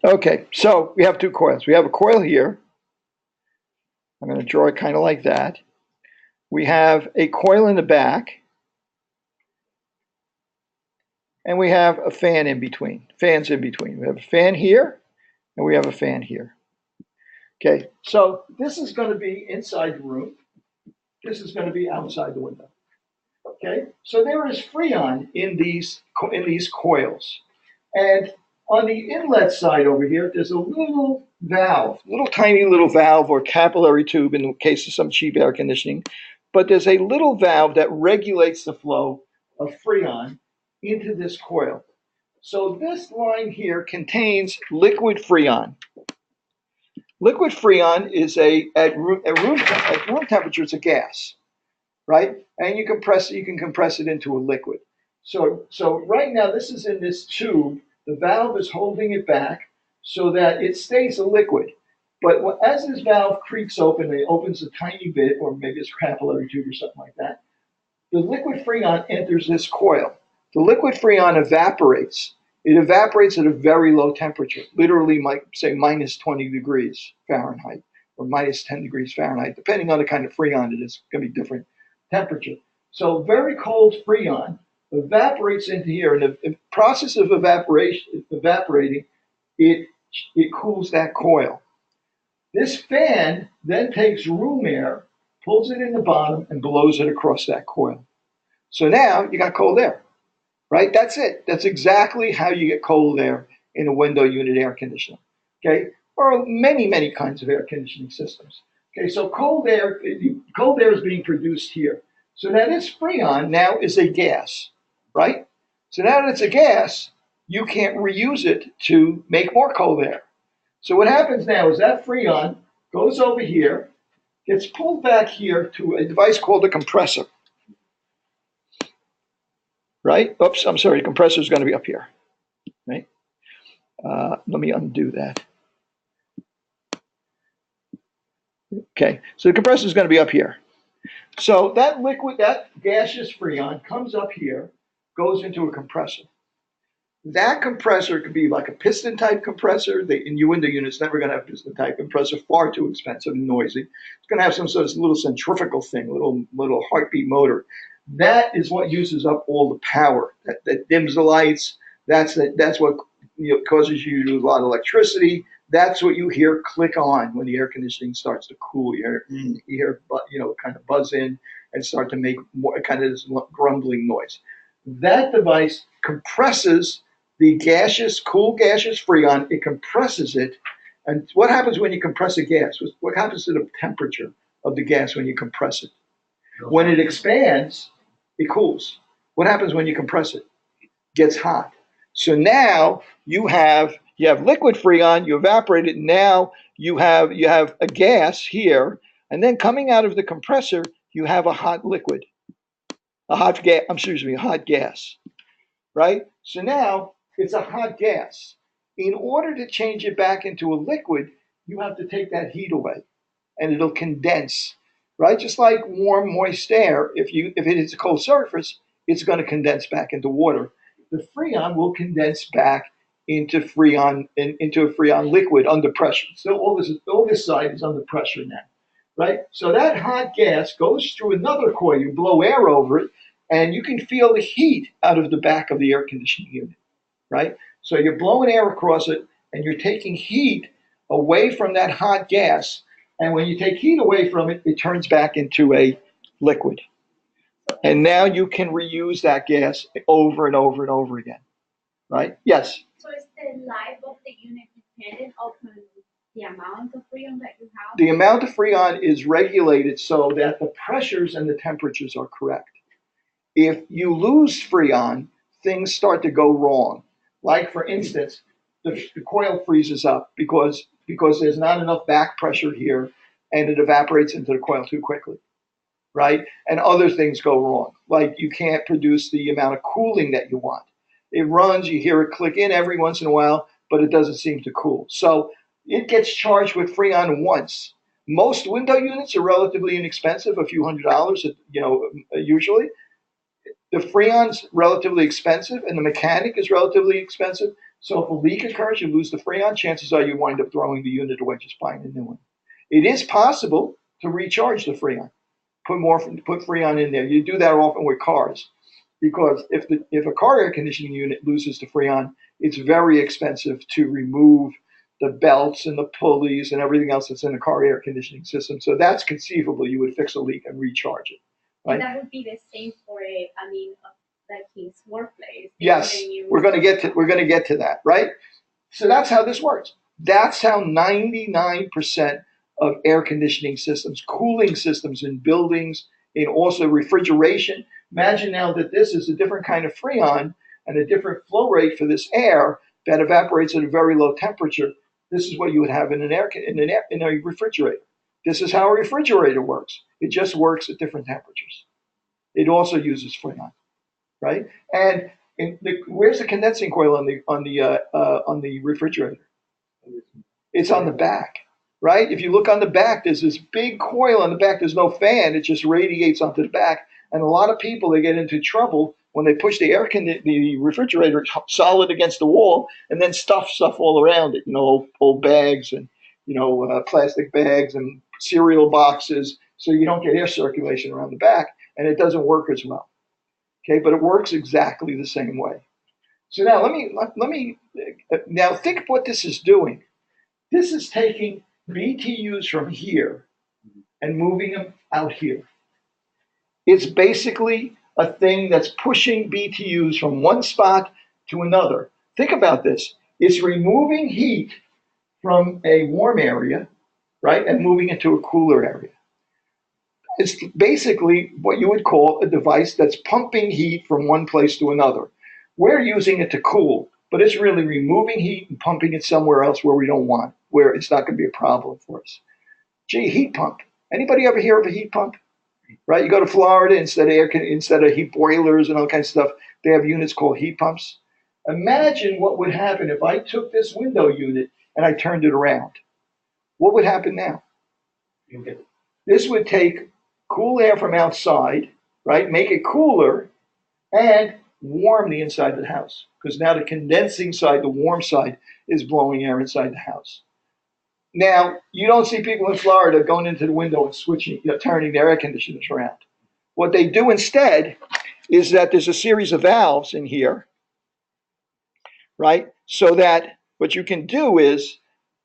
Okay, so we have two coils. We have a coil here. I'm going to draw it kind of like that. We have a coil in the back, and we have a fan in between, fans in between. We have a fan here, and we have a fan here. Okay, so this is going to be inside the room. This is going to be outside the window. Okay, so there is freon in these coils, and on the inlet side over here, there's a little valve, little tiny little valve or capillary tube in the case of some cheap air conditioning, but there's a little valve that regulates the flow of freon into this coil. So this line here contains liquid freon. Liquid freon is at room temperature, it's a gas, right? And you can compress it into a liquid. So right now this is in this tube. The valve is holding it back so that it stays a liquid. But as this valve creaks open, it opens a tiny bit, or maybe it's a capillary tube or something like that. The liquid freon enters this coil. The liquid freon evaporates. It evaporates at a very low temperature, literally, say, minus 20 degrees Fahrenheit or minus 10 degrees Fahrenheit, depending on the kind of freon it is. It's going to be different temperature. So very cold freon evaporates into here, and the process of evaporating, it cools that coil. This fan then takes room air, pulls it in the bottom, and blows it across that coil. So now you got cold air, right? That's it. That's exactly how you get cold air in a window unit air conditioner, okay? Or many, many kinds of air conditioning systems. Okay, so cold air is being produced here. So now this freon now is a gas, right? So now that it's a gas, you can't reuse it to make more cold air. So what happens now is that freon goes over here, gets pulled back here to a device called a compressor. Right? Oops, I'm sorry, the compressor is going to be up here. Right? Let me undo that. Okay, so the compressor is going to be up here. So that gaseous freon comes up here, goes into a compressor. That compressor could be like a piston type compressor. In your window unit's never going to have piston type compressor, far too expensive and noisy. It's going to have some sort of little centrifugal thing, little heartbeat motor. That is what uses up all the power. That dims the lights. That's what causes you to use a lot of electricity. That's what you hear click on when the air conditioning starts to cool. You hear kind of buzz in and start to make more kind of this grumbling noise. That device compresses the cool gaseous freon. It compresses it. And what happens when you compress a gas? What happens to the temperature of the gas when you compress it? When it expands, it cools. What happens when you compress it? It gets hot. So now you have liquid freon, you evaporate it, now you have a gas here, and then coming out of the compressor, you have a hot liquid. A hot gas, right? So now it's a hot gas. In order to change it back into a liquid, you have to take that heat away, and it'll condense, right? Just like warm, moist air, if it is a cold surface, it's going to condense back into water. The freon will condense back into a freon liquid under pressure. So all this side is under pressure now, right? So that hot gas goes through another coil. You blow air over it, and you can feel the heat out of the back of the air conditioning unit, right? So you're blowing air across it, and you're taking heat away from that hot gas. And when you take heat away from it, it turns back into a liquid. And now you can reuse that gas over and over and over again, right? Yes? So is the life of the unit dependent upon the amount of freon that you have? The amount of freon is regulated so that the pressures and the temperatures are correct. If you lose freon, things start to go wrong. Like, for instance, the coil freezes up because there's not enough back pressure here, and it evaporates into the coil too quickly, right? And other things go wrong, like you can't produce the amount of cooling that you want. It runs, you hear it click in every once in a while, but it doesn't seem to cool. So it gets charged with freon once. Most window units are relatively inexpensive, a few $100s, usually. The freon's relatively expensive, and the mechanic is relatively expensive. So if a leak occurs, you lose the Freon, chances are you wind up throwing the unit away, just buying a new one. It is possible to recharge the Freon, put Freon in there. You do that often with cars, because if a car air conditioning unit loses the Freon, it's very expensive to remove the belts and the pulleys and everything else that's in the car air conditioning system. So that's conceivable. You would fix a leak and recharge it. Right? And that would be the same for like his workplace. Yes, we're going to get to that, right? So that's how this works. That's how 99% of air conditioning systems, cooling systems in buildings, in also refrigeration. Imagine now that this is a different kind of Freon and a different flow rate for this air that evaporates at a very low temperature. This is what you would have in a refrigerator. This is how a refrigerator works. It just works at different temperatures. It also uses Freon, right? And where's the condensing coil on the refrigerator? It's on the back, right? If you look on the back, there's this big coil on the back. There's no fan. It just radiates onto the back. And a lot of people, they get into trouble when they push the refrigerator solid against the wall and then stuff all around it, old bags and, plastic bags and cereal boxes. So you don't get air circulation around the back, and it doesn't work as well. Okay, but it works exactly the same way. So now let me now think of what this is doing. This is taking BTUs from here and moving them out here. It's basically a thing that's pushing BTUs from one spot to another. Think about this. It's removing heat from a warm area, right, and moving it to a cooler area. It's basically what you would call a device that's pumping heat from one place to another. We're using it to cool, but it's really removing heat and pumping it somewhere else where we don't want, where it's not going to be a problem for us. Gee, heat pump. Anybody ever hear of a heat pump? Right? You go to Florida, instead of heat boilers and all kinds of stuff, they have units called heat pumps. Imagine what would happen if I took this window unit and I turned it around. What would happen now? This would take cool air from outside, right? Make it cooler and warm the inside of the house, because now the condensing side, the warm side, is blowing air inside the house. Now, you don't see people in Florida going into the window and turning their air conditioners around. What they do instead is that there's a series of valves in here, right? So that what you can do is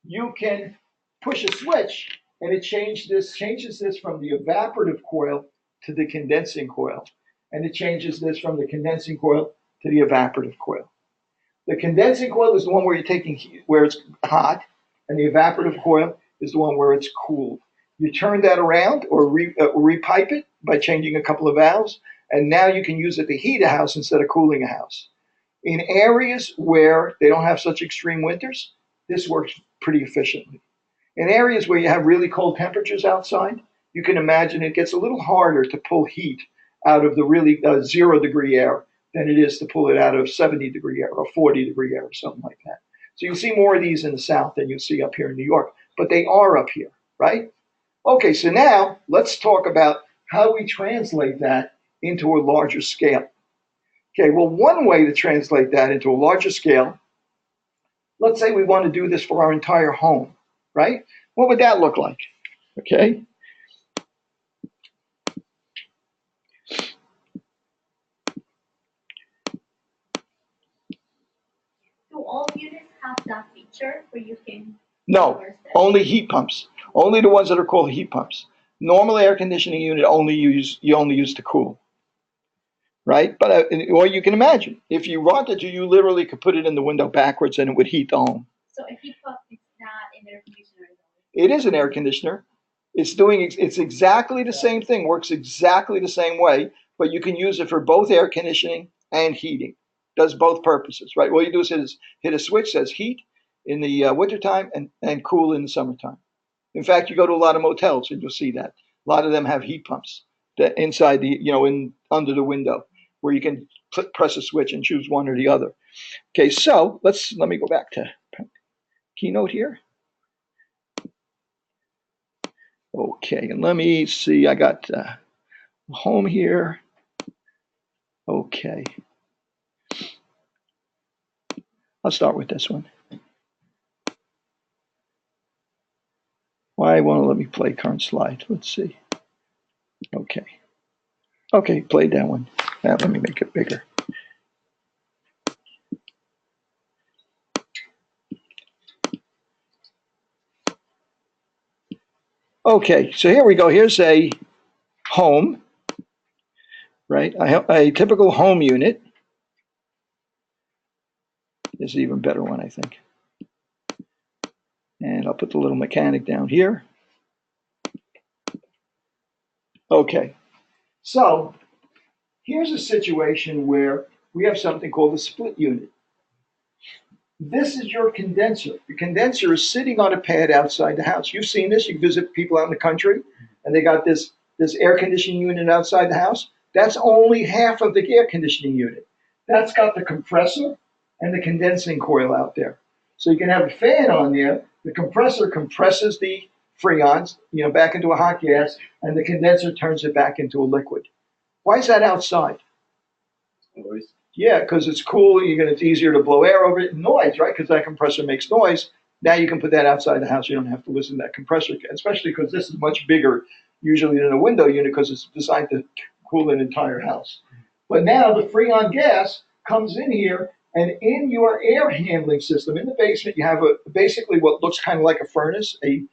you can push a switch and it changes this from the evaporative coil to the condensing coil. And it changes this from the condensing coil to the evaporative coil. The condensing coil is the one where you're taking heat, where it's hot, and the evaporative coil is the one where it's cooled. You turn that around or repipe it by changing a couple of valves, and now you can use it to heat a house instead of cooling a house. In areas where they don't have such extreme winters, this works pretty efficiently. In areas where you have really cold temperatures outside, you can imagine it gets a little harder to pull heat out of the really 0-degree air than it is to pull it out of 70-degree air or 40-degree air or something like that. So you'll see more of these in the South than you'll see up here in New York, but they are up here, right? Okay, so now let's talk about how we translate that into a larger scale. Okay, well, one way to translate that into a larger scale, let's say we want to do this for our entire home, right? What would that look like? Okay. Do all units have that feature where you can? No, only heat pumps. Only the ones that are called heat pumps. Normal air conditioning unit you only use to cool, right? But or you can imagine if you wanted to, you literally could put it in the window backwards and it would heat the home. So a heat pump is not an air conditioner. It is an air conditioner. It's exactly the same thing. Works exactly the same way, but you can use it for both air conditioning and heating. Does both purposes, right? All you do is hit a switch that says heat in the wintertime and cool in the summertime. In fact, you go to a lot of motels and you'll see that. A lot of them have heat pumps that inside under the window where you can press a switch and choose one or the other. Okay, so let me go back to Keynote here. Okay, and let me see. I got home here. Okay. I'll start with this one. Why won't it let me play current slide? Let's see. Okay. Okay, played that one. Now let me make it bigger. Okay, so here we go. Here's a home, right? A typical home unit. This is an even better one, I think. And I'll put the little mechanic down here. Okay, so here's a situation where we have something called a split unit. This is your condenser. The condenser is sitting on a pad outside the house. You've seen this. You visit people out in the country, and they got this air conditioning unit outside the house. That's only half of the air conditioning unit. That's got the compressor and the condensing coil out there. So you can have a fan on there. The compressor compresses the freons, back into a hot gas, and the condenser turns it back into a liquid. Why is that outside? Noise. Yeah, because it's cool. It's easier to blow air over it. Noise, right? Because that compressor makes noise. Now you can put that outside the house. You don't have to listen to that compressor, especially because this is much bigger, usually than a window unit, because it's designed to cool an entire house. But now the freon gas comes in here, and in your air handling system in the basement, you have basically what looks kind of like a furnace, a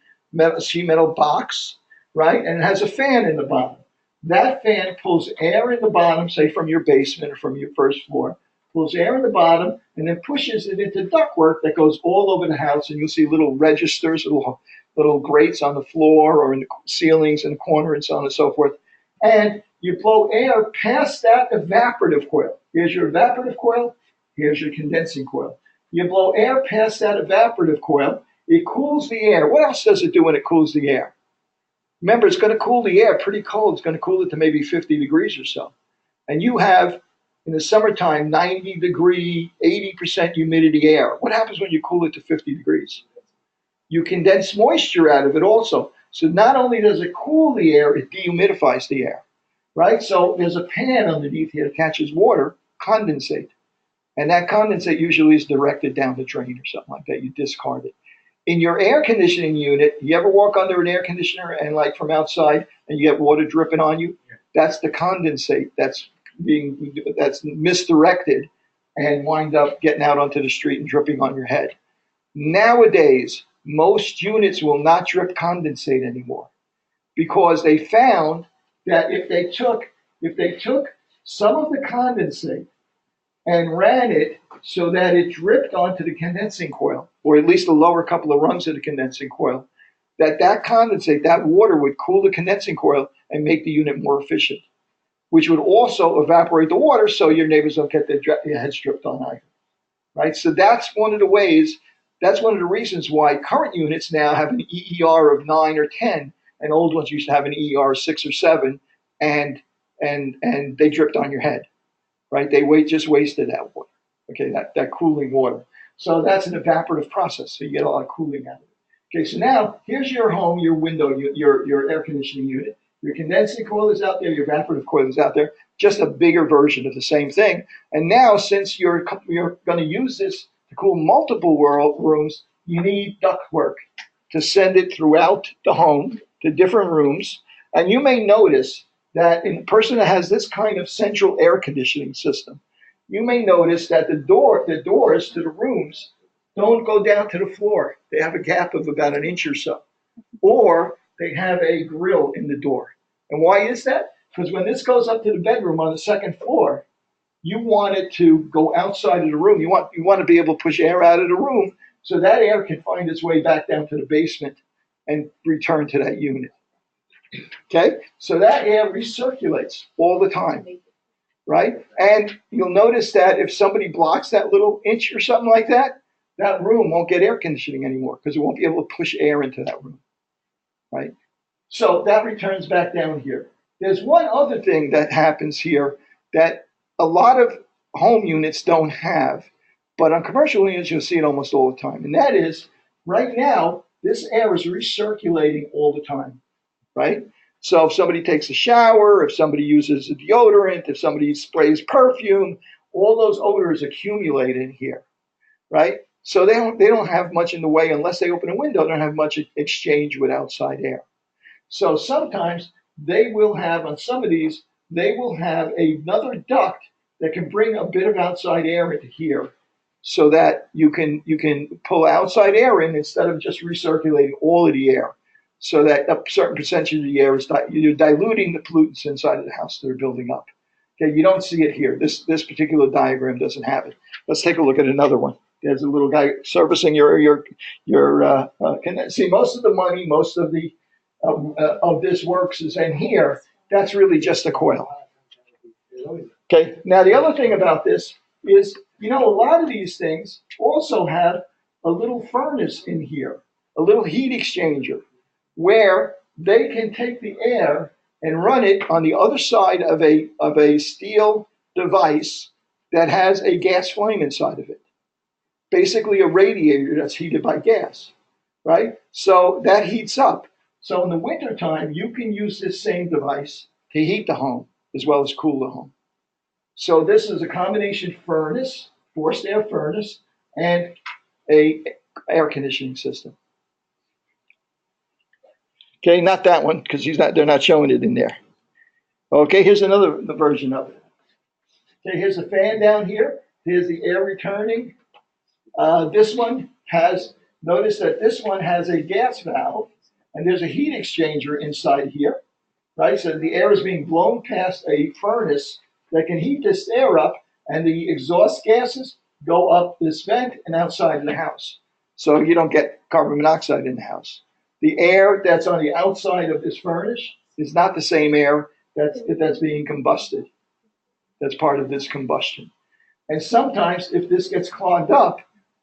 sheet metal box, right? And it has a fan in the bottom. That fan pulls air in the bottom, say from your basement or from your first floor, pulls air in the bottom, and then pushes it into ductwork that goes all over the house. And you'll see little registers, little grates on the floor or in the ceilings in the corner and so on and so forth. And you blow air past that evaporative coil. Here's your evaporative coil. Here's your condensing coil. You blow air past that evaporative coil. It cools the air. What else does it do when it cools the air? Remember, it's going to cool the air pretty cold. It's going to cool it to maybe 50 degrees or so. And you have, in the summertime, 90 degree, 80% humidity air. What happens when you cool it to 50 degrees? You condense moisture out of it also. So not only does it cool the air, it dehumidifies the air, right? So there's a pan underneath here that catches water, condensate. And that condensate usually is directed down the drain or something like that. You discard it. In your air conditioning unit, you ever walk under an air conditioner and from outside and you get water dripping on you? Yeah. That's the condensate that's misdirected and wind up getting out onto the street and dripping on your head. Nowadays, most units will not drip condensate anymore because they found that if they took some of the condensate and ran it so that it dripped onto the condensing coil, or at least the lower couple of rungs of the condensing coil, that condensate, that water would cool the condensing coil and make the unit more efficient, which would also evaporate the water so your neighbors don't get their heads dripped on either, right? So that's one of the reasons why current units now have an EER of 9 or 10, and old ones used to have an EER of 6 or 7, and they dripped on your head. Right? They just wasted that water. Okay, that cooling water. So that's an evaporative process. So you get a lot of cooling out of it. Okay, so now here's your home, your window, your air conditioning unit. Your condensing coil is out there, your evaporative coil is out there, just a bigger version of the same thing. And now, since you're going to use this to cool multiple rooms, you need ductwork to send it throughout the home to different rooms. And you may notice that in a person that has this kind of central air conditioning system, you may notice that the doors to the rooms don't go down to the floor. They have a gap of about an inch or so. Or they have a grill in the door. And why is that? Because when this goes up to the bedroom on the second floor, you want it to go outside of the room. You want to be able to push air out of the room so that air can find its way back down to the basement and return to that unit. Okay, so that air recirculates all the time, right? And you'll notice that if somebody blocks that little inch or something like that, that room won't get air conditioning anymore because it won't be able to push air into that room, right? So that returns back down here. There's one other thing that happens here that a lot of home units don't have, but on commercial units you'll see it almost all the time. And that is, right now, this air is recirculating all the time. Right? So if somebody takes a shower, if somebody uses a deodorant, if somebody sprays perfume, all those odors accumulate in here. right? So they don't have much in the way unless they open a window. They don't have much exchange with outside air. So sometimes they will have on some of these they will have another duct that can bring a bit of outside air into here, so that you can pull outside air in instead of just recirculating all of the air. So that a certain percentage of the air is you're diluting the pollutants inside of the house that are building up. Okay, you don't see it here. This particular diagram doesn't have it. Let's take a look at another one. There's a little guy servicing see most of the money, most of this works is in here. That's really just a coil. Okay. Now the other thing about this is, a lot of these things also have a little furnace in here, a little heat exchanger, where they can take the air and run it on the other side of a steel device that has a gas flame inside of it. Basically a radiator that's heated by gas, right? So that heats up. So in the wintertime, you can use this same device to heat the home as well as cool the home. So this is a combination furnace, forced air furnace, and a air conditioning system. Okay, not that one because they're not showing it in there. Okay, here's another version of it. Okay, here's a fan down here. Here's the air returning. This one notice that this one has a gas valve, and there's a heat exchanger inside here, right? So the air is being blown past a furnace that can heat this air up, and the exhaust gases go up this vent and outside of the house. So you don't get carbon monoxide in the house. The air that's on the outside of this furnace is not the same air that's being combusted. That's part of this combustion. And sometimes if this gets clogged up,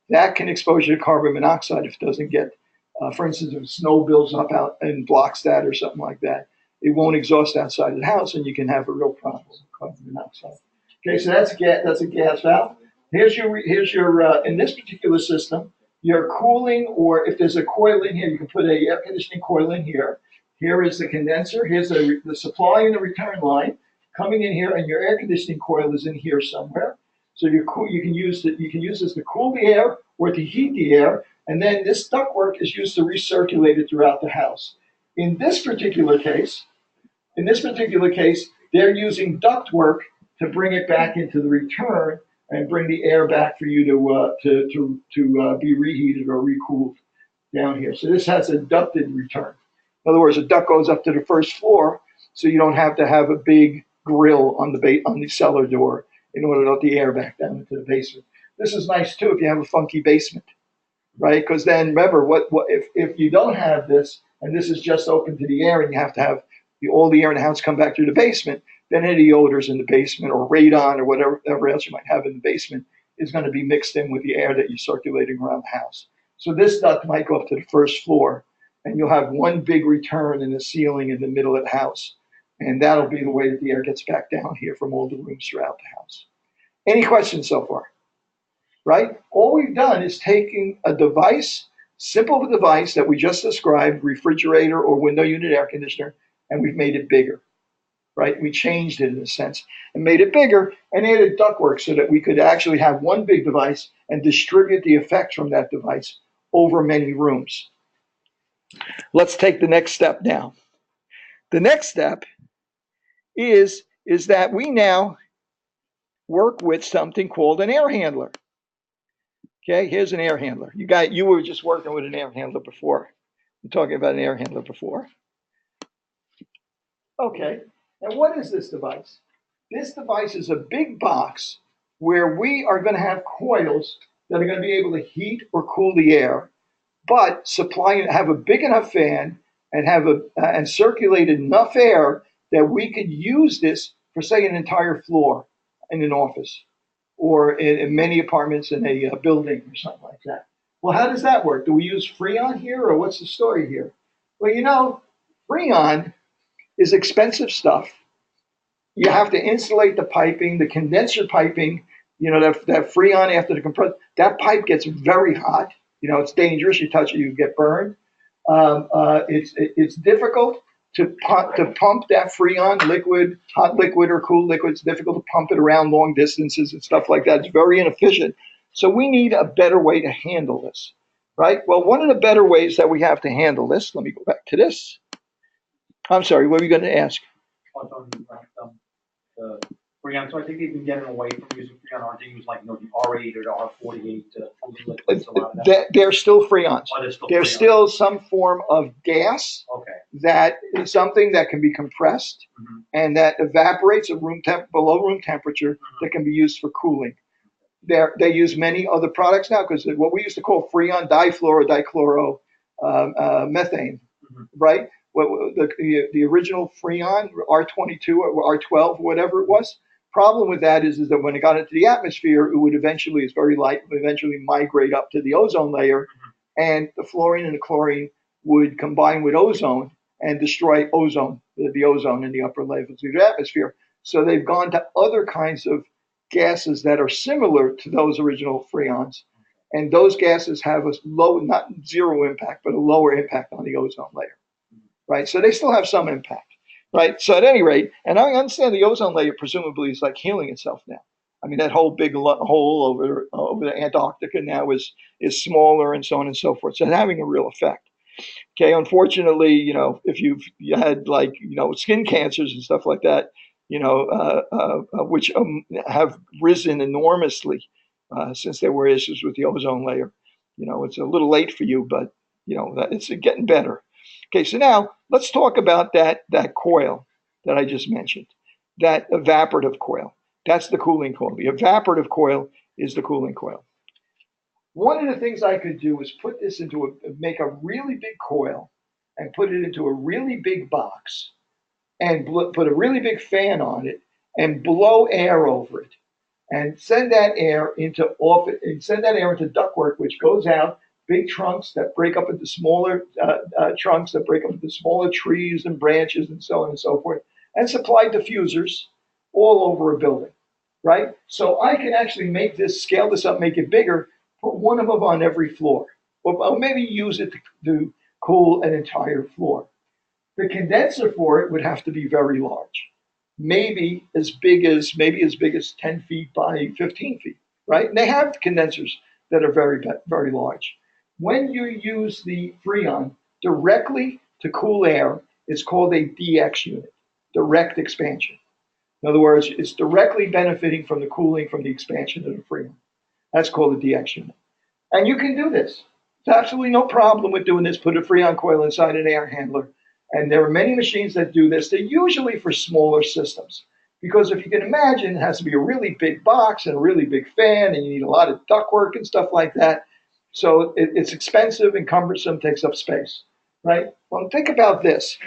that can expose you to carbon monoxide if it doesn't get, for instance, if snow builds up out and blocks that or something like that. It won't exhaust outside of the house, and you can have a real problem with carbon monoxide. Okay, so that's a gas valve. Here's your in this particular system, your cooling, or if there's a coil in here, you can put a air conditioning coil in here. Here is the condenser. Here's the supply and the return line coming in here, and your air conditioning coil is in here somewhere. So you can use this to cool the air or to heat the air, and then this ductwork is used to recirculate it throughout the house. In this particular case, they're using ductwork to bring it back into the return and bring the air back for you to be reheated or recooled down here. So this has a ducted return. In other words, a duct goes up to the first floor, so you don't have to have a big grill on the cellar door in order to let the air back down into the basement. This is nice too if you have a funky basement, right? Because then remember, if you don't have this and this is just open to the air and you have to have all the air in the house come back through the basement, then any odors in the basement or radon or whatever else you might have in the basement is going to be mixed in with the air that you're circulating around the house. So this duct might go up to the first floor, and you'll have one big return in the ceiling in the middle of the house. And that'll be the way that the air gets back down here from all the rooms throughout the house. Any questions so far? Right? All we've done is taking a device, simple device that we just described, refrigerator or window unit air conditioner, and we've made it bigger. Right? We changed it in a sense and made it bigger and added ductwork so that we could actually have one big device and distribute the effect from that device over many rooms. Let's take the next step now. The next step is that we now work with something called an air handler. Okay, here's an air handler. You were just working with an air handler before. We're talking about an air handler before. Okay, now what is this device? This device is a big box where we are going to have coils that are going to be able to heat or cool the air, but have a big enough fan and circulate enough air that we could use this for, say, an entire floor in an office or in many apartments in a building or something like that. Well, how does that work? Do we use Freon here, or what's the story here? Well, Freon is expensive stuff. You have to insulate the piping, the condenser piping, that Freon after the compressor, that pipe gets very hot. It's dangerous. You touch it, you get burned. It's difficult to pump that Freon liquid, hot liquid or cool liquid. It's difficult to pump it around long distances and stuff like that. It's very inefficient. So we need a better way to handle this, right? Well, one of the better ways that we have to handle this, let me go back to this. I'm sorry, what were you going to ask? The Freon, so I think they've been getting away from using Freon, aren't they? Use like, the R8 or the R48 to cooling liquids, a lot of that. They're still freons. Oh, they're still There's Freon. still some form of gas Okay. that is something that can be compressed and that evaporates at below room temperature that can be used for cooling. They use many other products now because what we used to call freon difluoro dichloro methane, right? The original freon R22 or R12, whatever it was. Problem with that is that when it got into the atmosphere, it would eventually, it's very light, would eventually migrate up to the ozone layer, and the fluorine and the chlorine would combine with ozone and destroy ozone, the ozone in the upper levels of the atmosphere. So they've gone to other kinds of gases that are similar to those original freons. And those gases have a low, not zero impact, but a lower impact on the ozone layer, right? So they still have some impact, right? So at any rate, and I understand the ozone layer presumably is like healing itself now. I mean, that whole big hole over the Antarctica now is smaller and so on and so forth. So it's having a real effect. Okay, unfortunately, if you had like, skin cancers and stuff like that, which have risen enormously since there were issues with the ozone layer. It's a little late for you, but it's getting better. Okay, so now let's talk about that coil that I just mentioned, that evaporative coil. That's the cooling coil. The evaporative coil is the cooling coil. One of the things I could do is make a really big coil and put it into a really big box and put a really big fan on it and blow air over it and send that air into ductwork, which goes out big trunks that break up into smaller trunks that break up into smaller trees and branches and so on and so forth, and supply diffusers all over a building, right? So I can actually scale this up, make it bigger, put one of them on every floor, or maybe use it to cool an entire floor. The condenser for it would have to be very large, maybe as big as 10 feet by 15 feet, right? And they have condensers that are very, very large. When you use the Freon directly to cool air, it's called a DX unit, direct expansion. In other words, it's directly benefiting from the cooling from the expansion of the Freon. That's called a DX unit. And you can do this. There's absolutely no problem with doing this. Put a Freon coil inside an air handler. And there are many machines that do this. They're usually for smaller systems. Because if you can imagine, it has to be a really big box and a really big fan, and you need a lot of ductwork and stuff like that. So it's expensive and cumbersome, takes up space, right? Well, think about this.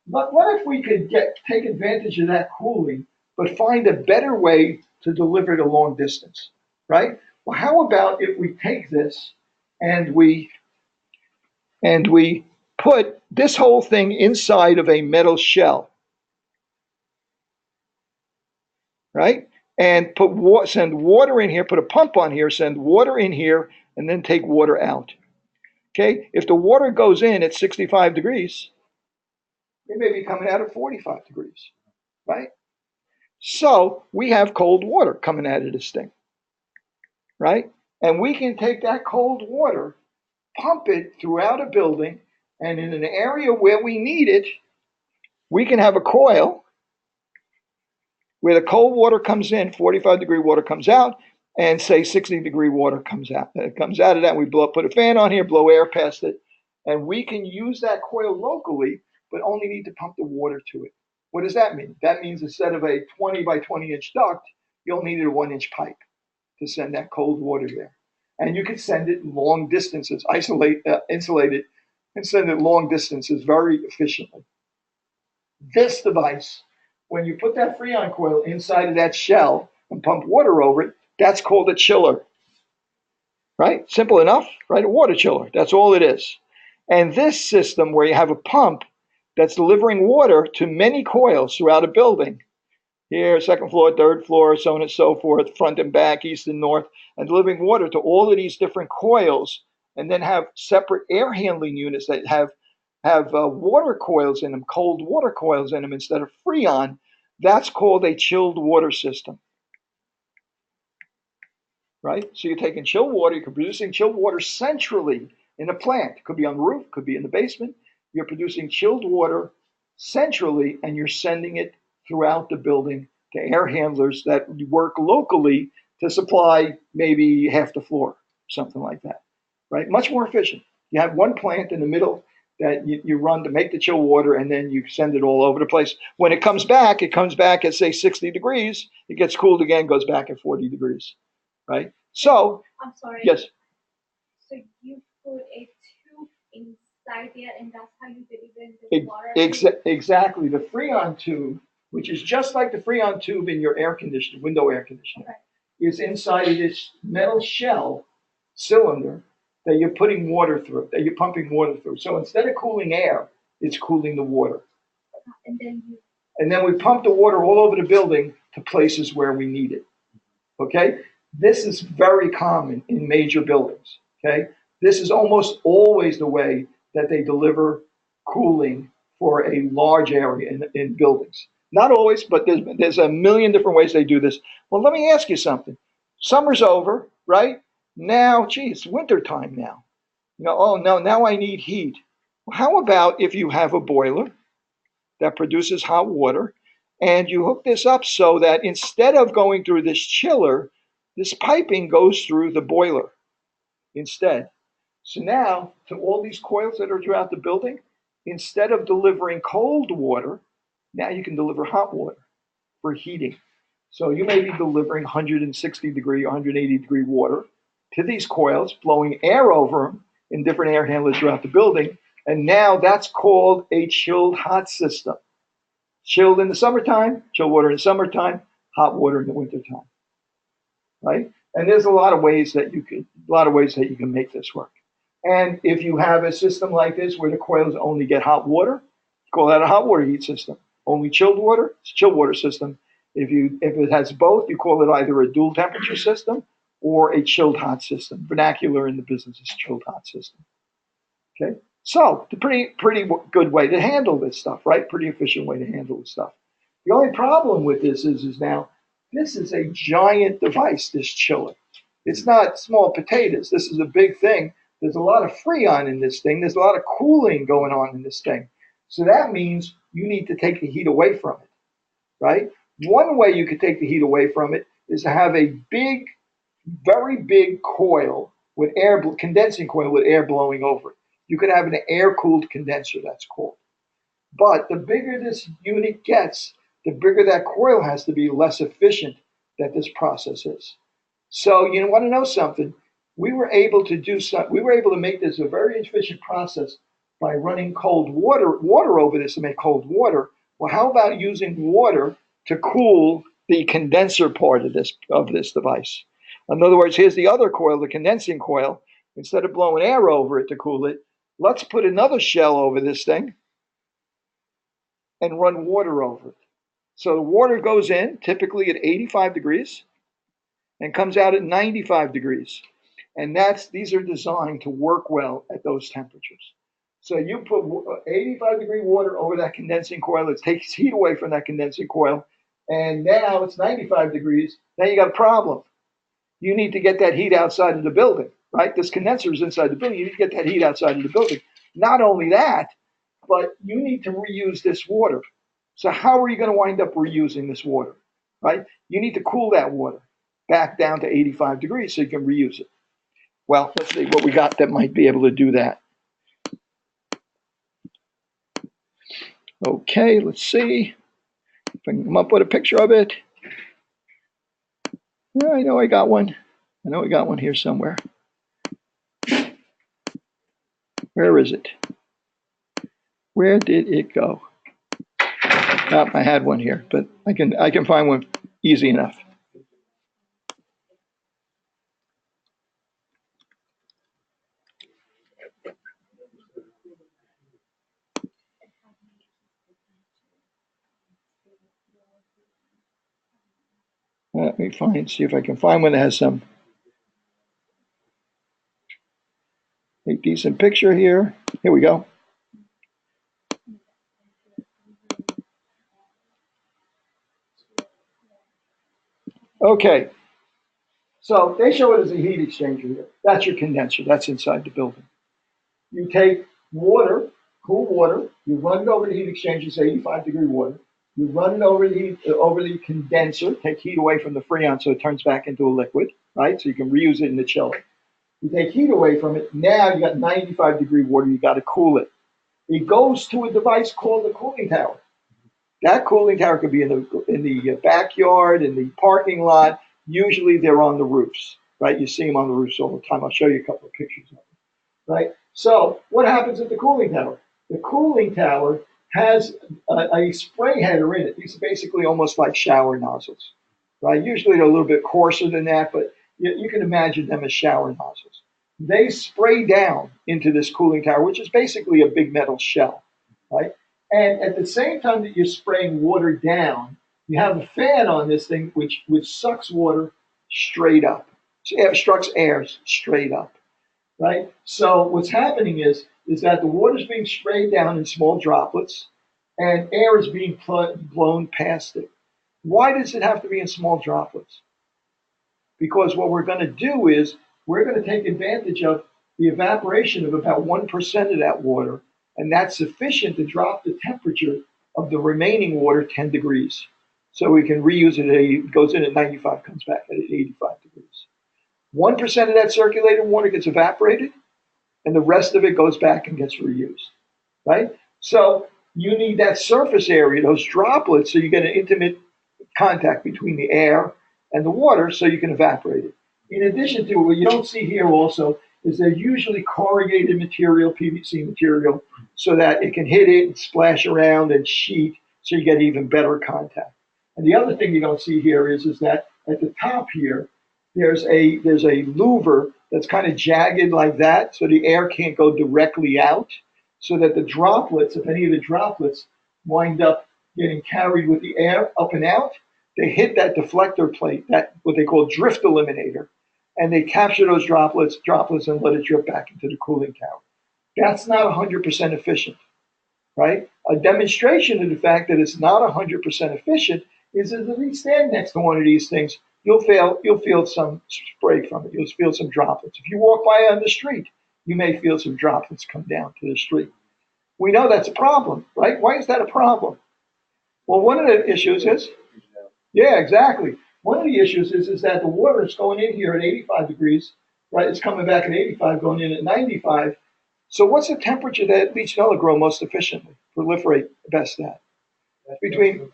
What if we could take advantage of that cooling, but find a better way to deliver it a long distance, right? Well, how about if we take this and we put this whole thing inside of a metal shell, right? And send water in here, put a pump on here, send water in here, and then take water out. Okay? If the water goes in at 65 degrees, it may be coming out at 45 degrees, right? So we have cold water coming out of this thing, right? And we can take that cold water, pump it throughout a building, and in an area where we need it, we can have a coil where the cold water comes in, 45-degree water comes out, and say 60-degree water comes out. It comes out of that. We put a fan on here, blow air past it, and we can use that coil locally, but only need to pump the water to it. What does that mean? That means instead of a 20 by 20 inch duct, you'll need a 1-inch pipe to send that cold water there. And you can send it long distances, insulate it, and send it long distances very efficiently. This device, when you put that Freon coil inside of that shell and pump water over it, that's called a chiller, right? Simple enough, right? A water chiller, that's all it is. And this system where you have a pump that's delivering water to many coils throughout a building, here, second floor, third floor, so on and so forth, front and back, east and north, and delivering water to all of these different coils, and then have separate air handling units that have water coils in them, cold water coils in them instead of Freon. That's called a chilled water system, right? So you're taking chilled water, you're producing chilled water centrally in a plant. It could be on the roof, could be in the basement. You're producing chilled water centrally, and you're sending it throughout the building to air handlers that work locally to supply maybe half the floor, something like that, right? Much more efficient. You have one plant in the middle that you run to make the chill water, and then you send it all over the place. When it comes back at, say, 60 degrees. It gets cooled again, goes back at 40 degrees, right? So, I'm sorry. yes, So you put a tube inside there, and that's how you deliver the ex- water. exactly. The Freon tube, which is just like the Freon tube in your air conditioner, window air conditioner, Okay. is inside of this metal shell cylinder that you're putting water through, that you're pumping water through. So instead of cooling air, it's cooling the water. And then you. And then we pump the water all over the building to places where we need it. Okay? This is very common in major buildings. Okay? This is almost always the way that they deliver cooling for a large area in buildings. Not always, but there's a million different ways they do this. Well, let me ask you something. Summer's over, right? Now, gee, it's winter time now. Oh no, now I need heat. Well, how about if you have a boiler that produces hot water, and you hook this up so that instead of going through this chiller, this piping goes through the boiler instead. So now, to all these coils that are throughout the building, instead of delivering cold water, now you can deliver hot water for heating. So you may be delivering 160 degree, 180 degree water to these coils, blowing air over them in different air handlers throughout the building. And now that's called a chilled hot system. Chilled in the summertime, chilled water in the summertime, hot water in the wintertime, right? And there's a lot of ways that you can make this work. And if you have a system like this where the coils only get hot water, call that a hot water heat system. Only chilled water, it's a chilled water system. If it has both, you call it either a dual temperature system or a chilled hot system. Vernacular in the business is chilled hot system. Okay, so the pretty good way to handle this stuff, right? Pretty efficient way to handle this stuff. The only problem with this is now this is a giant device. This chiller, it's not small potatoes. This is a big thing. There's a lot of freon in this thing. There's a lot of cooling going on in this thing. So that means you need to take the heat away from it, right? One way you could take the heat away from it is to have a big, very big coil with air, condensing coil with air blowing over it. You could have an air-cooled condenser, that's called. But the bigger this unit gets, the bigger that coil has to be, less efficient that this process is. So you want to know something? We were able to make this a very efficient process by running cold water over this to make cold water. Well, how about using water to cool the condenser part of this device? In other words, here's the other coil, the condensing coil. Instead of blowing air over it to cool it, let's put another shell over this thing and run water over it. So the water goes in typically at 85 degrees and comes out at 95 degrees. And these are designed to work well at those temperatures. So you put 85-degree water over that condensing coil, it takes heat away from that condensing coil, and now it's 95 degrees. Now you got a problem. You need to get that heat outside of the building, right? This condenser is inside the building. You need to get that heat outside of the building. Not only that, but you need to reuse this water. So how are you going to wind up reusing this water, right? You need to cool that water back down to 85 degrees so you can reuse it. Well, let's see what we got that might be able to do that. Okay, let's see if I can come up with a picture of it. I know I got one. I know I got one here somewhere. Where is it? Where did it go? Oh, I had one here, but I can find one easy enough. Let me see if I can find one that has a decent picture here. Here we go. Okay, So they show it as a heat exchanger here. That's your condenser. That's inside the building. You take water, cool water, you run it over the heat exchanger, it's 85-degree water. You run it over the condenser, take heat away from the freon so it turns back into a liquid, right? So you can reuse it in the chiller. You take heat away from it. Now you got 95-degree water. You got to cool it. It goes to a device called a cooling tower. That cooling tower could be in the backyard, in the parking lot. Usually they're on the roofs, right? You see them on the roofs all the time. I'll show you a couple of pictures of them, right? So what happens at the cooling tower? The cooling tower has a spray header in it. These are basically almost like shower nozzles, right? Usually they're a little bit coarser than that, but you can imagine them as shower nozzles. They spray down into this cooling tower, which is basically a big metal shell, right? And at the same time that you're spraying water down, you have a fan on this thing which sucks water straight up, sucks air straight up, right? So what's happening is that the water is being sprayed down in small droplets, and air is being blown past it. Why does it have to be in small droplets? Because what we're going to do is we're going to take advantage of the evaporation of about 1% of that water, and that's sufficient to drop the temperature of the remaining water 10 degrees. So we can reuse it. It goes in at 95, comes back at 85 degrees. 1% of that circulated water gets evaporated, and the rest of it goes back and gets reused, right? So you need that surface area, those droplets, so you get an intimate contact between the air and the water so you can evaporate it. In addition to what you don't see here also is they're usually corrugated material, PVC material, so that it can hit it and splash around and sheet so you get even better contact. And the other thing you don't see here is that at the top here, there's a louver that's kind of jagged like that, so the air can't go directly out, so that the droplets, if any of the droplets wind up getting carried with the air up and out, they hit that deflector plate, that what they call drift eliminator, and they capture those droplets and let it drip back into the cooling tower. That's not 100% efficient, right? A demonstration of the fact that it's not 100% efficient is that if you stand next to one of these things, you'll feel some spray from it. You'll feel some droplets. If you walk by on the street, you may feel some droplets come down to the street. We know that's a problem, right? Why is that a problem? Well, one of the issues is, yeah, exactly. One of the issues is that the water is going in here at 85 degrees, right? It's coming back at 85, going in at 95. So what's the temperature that Legionella grow most efficiently, proliferate best at? Between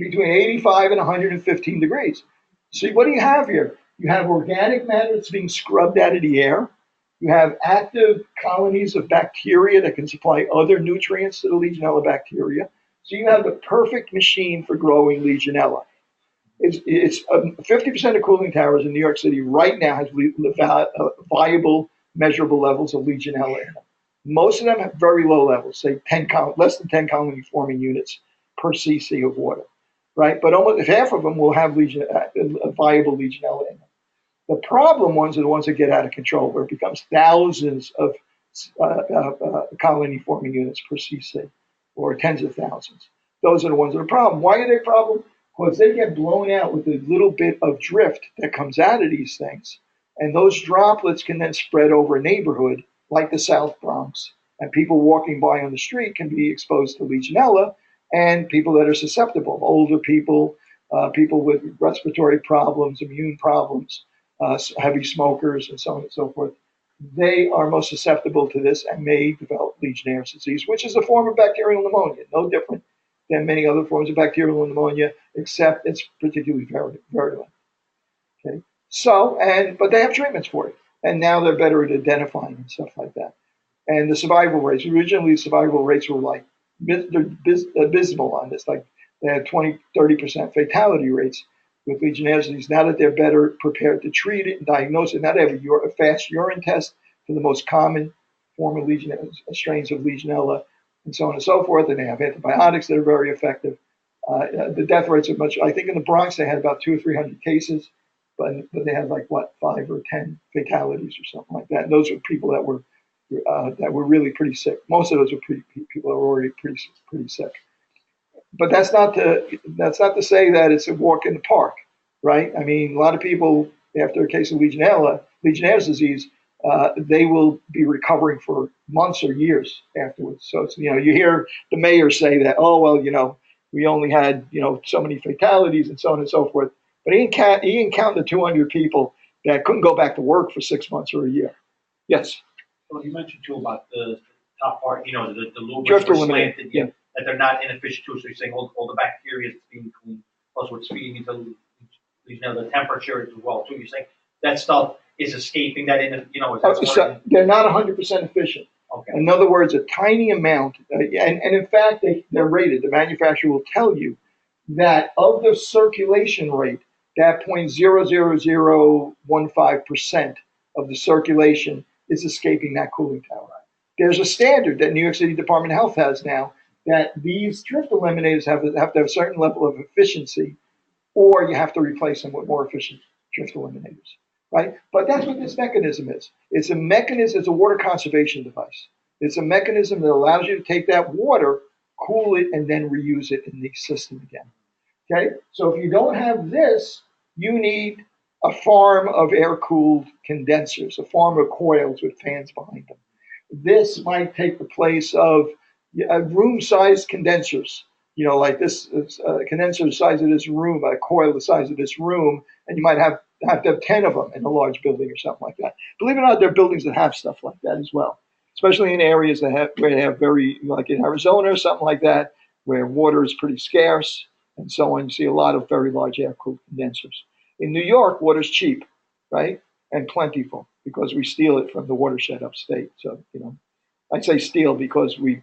85 and 115 degrees. So what do you have here? You have organic matter that's being scrubbed out of the air. You have active colonies of bacteria that can supply other nutrients to the Legionella bacteria. So you have the perfect machine for growing Legionella. It's 50% of cooling towers in New York City right now has viable, measurable levels of Legionella in them. Most of them have very low levels, say less than 10 colony forming units per cc of water, right? But almost half of them will have viable Legionella in them. The problem ones are the ones that get out of control, where it becomes thousands of colony forming units per cc, or tens of thousands. Those are the ones that are a problem. Why are they a problem? Because they get blown out with a little bit of drift that comes out of these things. And those droplets can then spread over a neighborhood like the South Bronx. And people walking by on the street can be exposed to Legionella, and people that are susceptible, older people, people with respiratory problems, immune problems, heavy smokers, and so on and so forth. They are most susceptible to this and may develop Legionnaire's disease, which is a form of bacterial pneumonia, no different than many other forms of bacterial pneumonia, except it's particularly virulent. Okay, but they have treatments for it, and now they're better at identifying and stuff like that. And the survival rates, originally survival rates were like abysmal on this, like they had 20-30% fatality rates with Legionnaire's disease. Now that they're better prepared to treat it and diagnose it, now they have a fast urine test for the most common form of strains of Legionella, and so on and so forth. And they have antibiotics that are very effective. The death rates are much. I think in the Bronx they had about 200 or 300 cases, but they had like 5 or 10 fatalities or something like that. And those were people that were really pretty sick. Most of those were people that were already pretty sick. But that's not to say that it's a walk in the park, right? I mean, a lot of people after a case of Legionnaire's disease, they will be recovering for months or years afterwards. So it's, you hear the mayor say that, oh, well, we only had, so many fatalities and so on and so forth. But he didn't count the 200 people that couldn't go back to work for 6 months or a year. Yes. Well, you mentioned too about the top part, the lubricants Drifter were eliminator, slanted, yeah. that they're not inefficient too. So you're saying all the bacteria is being cleaned, plus what's feeding into the temperature as well too. You're saying that stuff is escaping that in, So they're not 100% efficient. Okay. In other words, a tiny amount, and in fact, they're rated. The manufacturer will tell you that of the circulation rate, that 0.00015% of the circulation is escaping that cooling tower. There's a standard that New York City Department of Health has now that these drift eliminators have to have a certain level of efficiency, or you have to replace them with more efficient drift eliminators, right? But that's what this mechanism is. It's a mechanism, it's a water conservation device. It's a mechanism that allows you to take that water, cool it, and then reuse it in the system again. Okay, so if you don't have this, you need a farm of air-cooled condensers, a farm of coils with fans behind them. This might take the place of room-sized condensers, like this condenser the size of this room, a coil the size of this room, and you might have to have 10 of them in a large building or something like that. Believe it or not, there are buildings that have stuff like that as well, especially in areas where they have very, like in Arizona or something like that, where water is pretty scarce and so on. You see a lot of very large air-cooled condensers. In New York, water's cheap, right, and plentiful because we steal it from the watershed upstate. So, I say steal because we've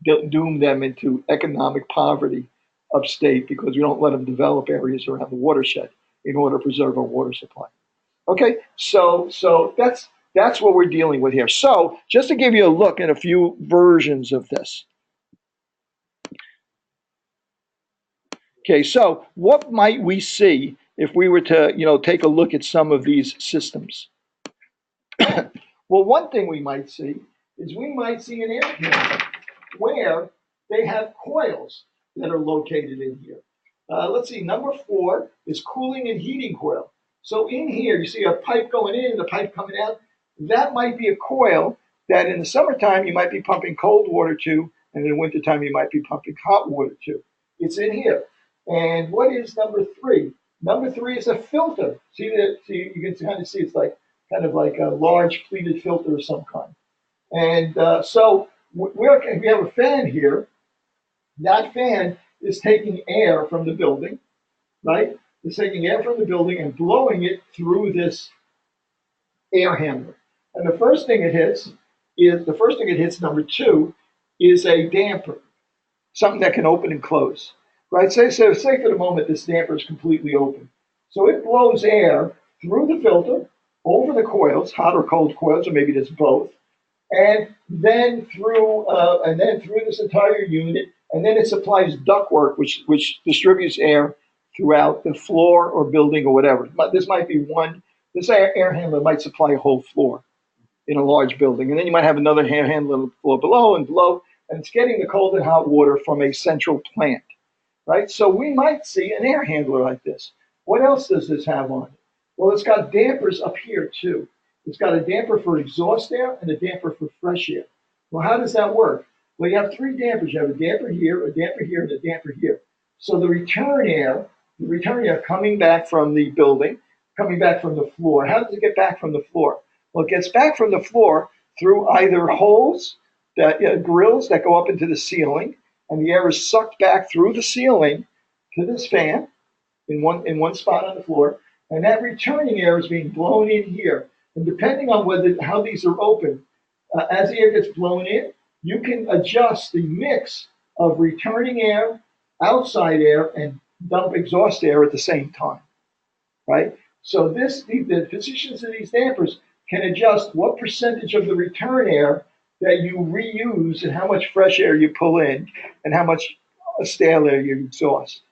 doomed them into economic poverty upstate because we don't let them develop areas around the watershed in order to preserve our water supply. Okay, so that's what we're dealing with here. So just to give you a look at a few versions of this. Okay, so what might we see if we were to, take a look at some of these systems? Well, one thing we might see is we might see an air handler where they have coils that are located in here. Let's see, number 4 is cooling and heating coil. So in here, you see a pipe going in and a pipe coming out. That might be a coil that in the summertime you might be pumping cold water to, and in the wintertime you might be pumping hot water to. It's in here. And what is number 3? Number 3 is a filter. See that? See, you can kind of see it's kind of like a large pleated filter of some kind. And so we have a fan here. That fan is taking air from the building, right? It's taking air from the building and blowing it through this air handler. And the first thing it hits, number 2, is a damper, something that can open and close, right? Say for the moment this damper is completely open. So it blows air through the filter, over the coils, hot or cold coils, or maybe there's both, and then through this entire unit, and then it supplies ductwork, which distributes air throughout the floor or building or whatever. This might be this air handler might supply a whole floor in a large building, and then you might have another air handler on the floor below, and it's getting the cold and hot water from a central plant, right? So we might see an air handler like this. What else does this have on it? Well, it's got dampers up here too. It's got a damper for exhaust air and a damper for fresh air. Well, how does that work? Well, you have 3 dampers. You have a damper here, and a damper here. So the return air coming back from the building, coming back from the floor. How does it get back from the floor? Well, it gets back from the floor through either holes, grills that go up into the ceiling, and the air is sucked back through the ceiling to this fan in one spot on the floor, and that returning air is being blown in here. And depending on how these are open, as the air gets blown in, you can adjust the mix of returning air, outside air, and dump exhaust air at the same time, right? So the positions of these dampers can adjust what percentage of the return air that you reuse and how much fresh air you pull in and how much stale air you exhaust,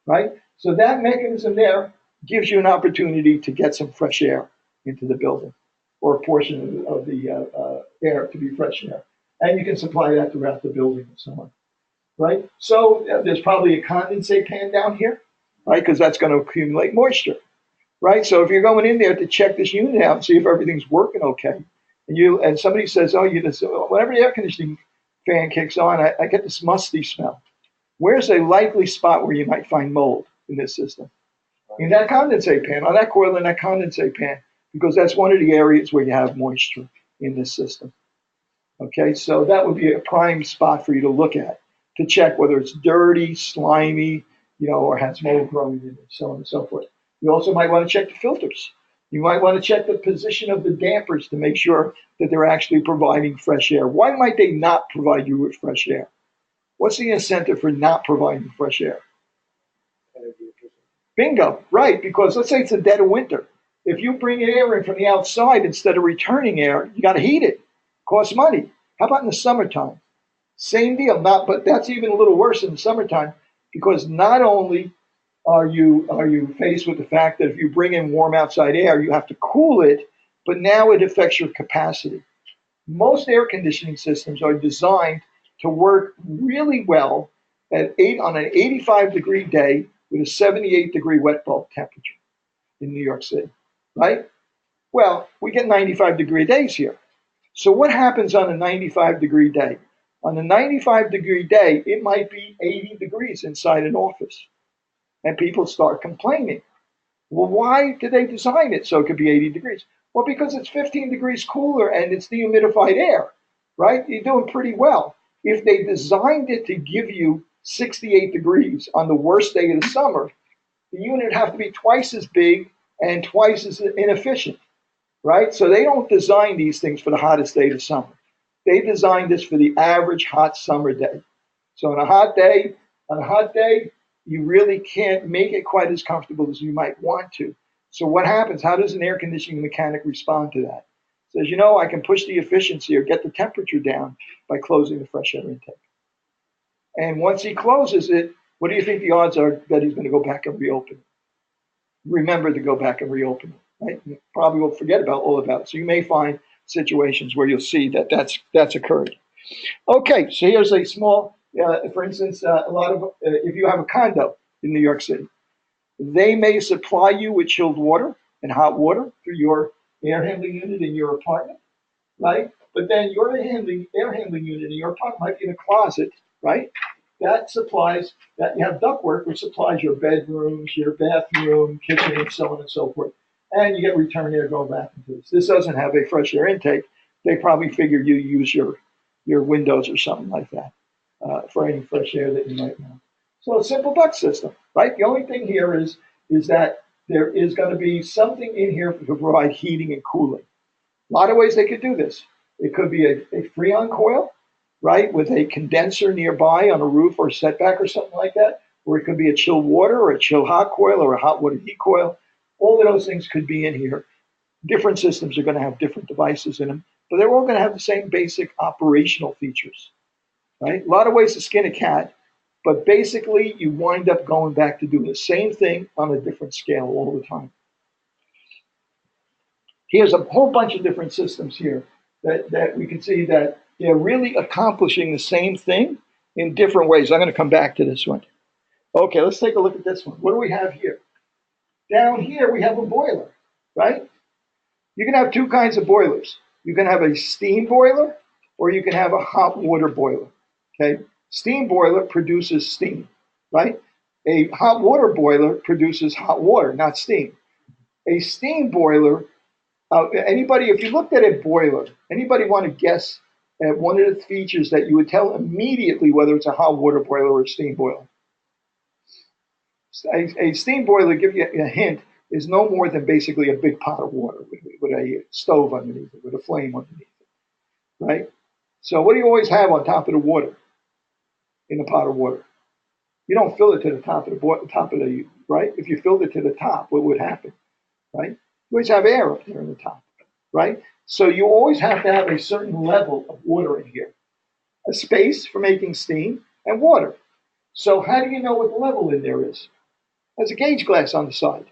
right? So that mechanism there gives you an opportunity to get some fresh air into the building, or a portion of the air to be fresh air. And you can supply that throughout the building and so on, right? So there's probably a condensate pan down here, right? Because that's going to accumulate moisture, right? So if you're going in there to check this unit out and see if everything's working okay, and somebody says, oh, whenever the air conditioning fan kicks on, I get this musty smell. Where's a likely spot where you might find mold in this system? In that condensate pan, on that coil in that condensate pan, because that's one of the areas where you have moisture in this system. Okay, so that would be a prime spot for you to look at to check whether it's dirty, slimy, or has mold growing in it, so on and so forth. You also might want to check the filters. You might want to check the position of the dampers to make sure that they're actually providing fresh air. Why might they not provide you with fresh air? What's the incentive for not providing fresh air? Bingo, right, because let's say it's the dead of winter. If you bring air in from the outside instead of returning air, you got to heat it. Costs money. How about in the summertime? Same deal, but that's even a little worse in the summertime because not only are you faced with the fact that if you bring in warm outside air, you have to cool it, but now it affects your capacity. Most air conditioning systems are designed to work really well on an 85-degree day with a 78-degree wet bulb temperature in New York City, right? Well, we get 95-degree days here. So what happens on a 95-degree day? On a 95-degree day, it might be 80 degrees inside an office, and people start complaining. Well, why did they design it so it could be 80 degrees? Well, because it's 15 degrees cooler and it's dehumidified air, right? You're doing pretty well. If they designed it to give you 68 degrees on the worst day of the summer, the unit would have to be twice as big and twice as inefficient, right? So they don't design these things for the hottest day of the summer. They designed this for the average hot summer day. So on a hot day, you really can't make it quite as comfortable as you might want to. So what happens? How does an air conditioning mechanic respond to that? Says, I can push the efficiency or get the temperature down by closing the fresh air intake. And once he closes it, what do you think the odds are that he's going to go back and reopen it? Remember to go back and reopen it, right? You probably will forget all about it. So you may find situations where you'll see that that's occurred. Okay, so here's a small, for instance, if you have a condo in New York City, they may supply you with chilled water and hot water through your air handling unit in your apartment, right? But then your air handling unit in your apartment might be in a closet, right? That you have ductwork, which supplies your bedrooms, your bathroom, kitchen, and so on and so forth. And you get return air going back into this. This doesn't have a fresh air intake. They probably figure you use your windows or something like that for any fresh air that you might want. So a simple duct system, right? The only thing here is that there is going to be something in here to provide heating and cooling. A lot of ways they could do this. It could be a Freon coil, right, with a condenser nearby on a roof or setback or something like that, or it could be a chilled water or a chilled hot coil or a hot water heat coil. All of those things could be in here. Different systems are going to have different devices in them, but they're all going to have the same basic operational features, right? A lot of ways to skin a cat, but basically you wind up going back to doing the same thing on a different scale all the time. Here's a whole bunch of different systems here that we can see that they're really accomplishing the same thing in different ways. I'm going to come back to this one. Okay, let's take a look at this one. What do we have here? Down here, we have a boiler, right? You can have two kinds of boilers. You can have a steam boiler or you can have a hot water boiler, okay? Steam boiler produces steam, right? A hot water boiler produces hot water, not steam. A steam boiler, if you looked at a boiler, anybody want to guess at one of the features that you would tell immediately whether it's a hot water boiler or a steam boiler? A steam boiler, give you a hint, is no more than basically a big pot of water with a stove underneath it, with a flame underneath it, right? So what do you always have on top of the water, in the pot of water? You don't fill it to the top of the right? If you filled it to the top, what would happen, right? You always have air up there in the top, right? So you always have to have a certain level of water in here, a space for making steam and water. So how do you know what the level in there is? There's a gauge glass on the side.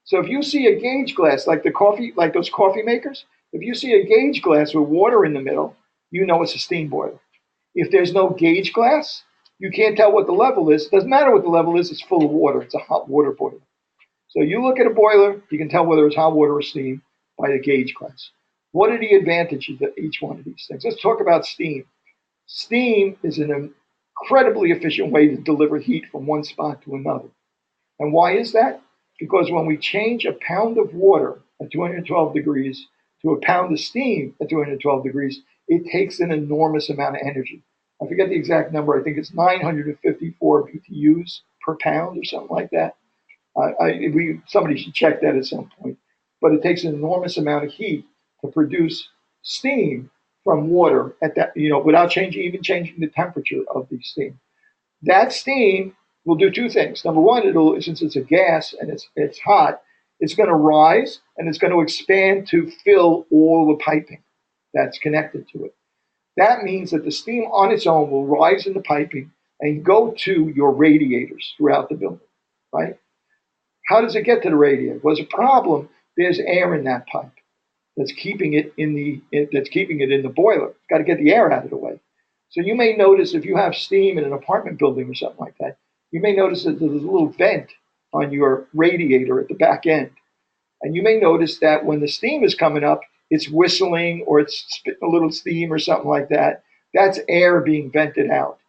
So if you see a gauge glass like those coffee makers, if you see a gauge glass with water in the middle, you know it's a steam boiler. If there's no gauge glass, you can't tell what the level is. It doesn't matter what the level is, it's full of water. It's a hot water boiler. So you look at a boiler, you can tell whether it's hot water or steam by the gauge class. What are the advantages of each one of these things? Let's talk about steam. Steam is an incredibly efficient way to deliver heat from one spot to another. And why is that? Because when we change a pound of water at 212 degrees to a pound of steam at 212 degrees, it takes an enormous amount of energy. I forget the exact number. I think it's 954 BTUs per pound or something like that. Somebody should check that at some point. But it takes an enormous amount of heat to produce steam from water at that, without even changing the temperature of the steam. That steam will do two things. Number one, since it's a gas and it's hot, it's going to rise and it's going to expand to fill all the piping that's connected to it. That means that the steam on its own will rise in the piping and go to your radiators throughout the building, right? How does it get to the radiator? Well, there's a problem. There's air in that pipe that's keeping it in the boiler. It's got to get the air out of the way. So you may notice if you have steam in an apartment building or something like that, you may notice that there's a little vent on your radiator at the back end. And you may notice that when the steam is coming up, it's whistling or it's spitting a little steam or something like that. That's air being vented out.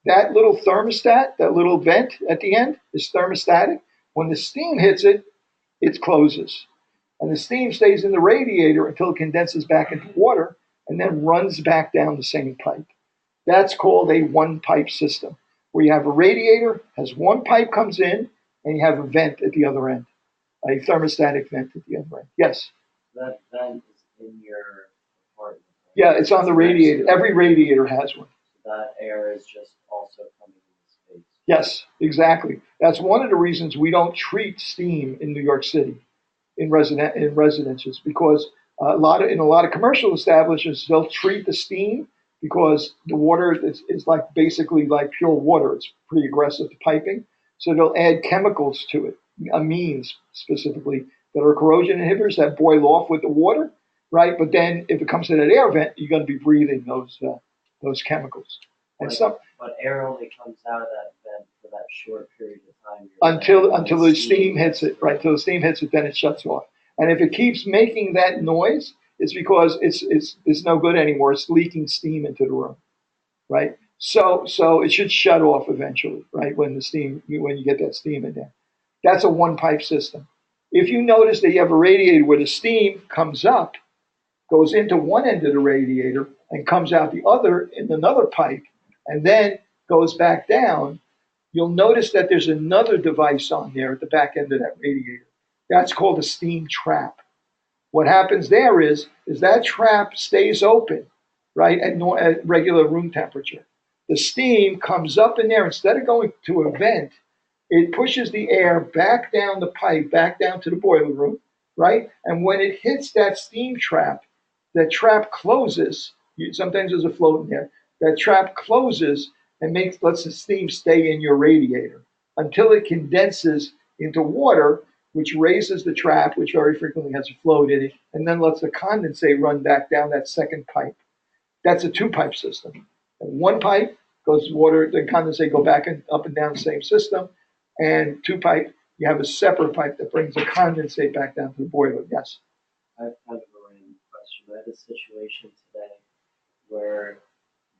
That little thermostat, that little vent at the end is thermostatic. When the steam hits it, it closes. And the steam stays in the radiator until it condenses back into water and then runs back down the same pipe. That's called a one-pipe system, where you have a radiator, has one pipe comes in, and you have a vent at the other end, a thermostatic vent at the other end. Yes? That vent is in your apartment. Right? Yeah, it's on the radiator. Every radiator has one. That air is just also coming in space. Yes, exactly. That's one of the reasons we don't treat steam in New York City in residences, because in a lot of commercial establishments they'll treat the steam because the water is like basically like pure water. It's pretty aggressive, the piping. So they'll add chemicals to it, amines specifically, that are corrosion inhibitors that boil off with the water, right? But then if it comes to that air vent, you're going to be breathing those chemicals. And but air only comes out of that vent for that short period of time. Until the steam hits it, right? Until the steam hits it, then it shuts off. And if it keeps making that noise, it's because it's no good anymore. It's leaking steam into the room, right? So it should shut off eventually, right? When you get that steam in there. That's a one pipe system. If you notice that you have a radiator where the steam comes up, goes into one end of the radiator and comes out the other in another pipe, and then goes back down, you'll notice that there's another device on there at the back end of that radiator. That's called a steam trap. What happens there is that trap stays open, right, at regular room temperature. The steam comes up in there. Instead of going to a vent, it pushes the air back down the pipe, back down to the boiler room, right? And when it hits that steam trap, that trap closes. Sometimes there's a float in there. That trap closes and lets the steam stay in your radiator until it condenses into water, which raises the trap, which very frequently has a float in it, and then lets the condensate run back down that second pipe. That's a two-pipe system. And one pipe goes water, the condensate go back and up and down the same system, and two pipe, you have a separate pipe that brings the condensate back down to the boiler. Yes? I have kind of a random question. I had a situation today where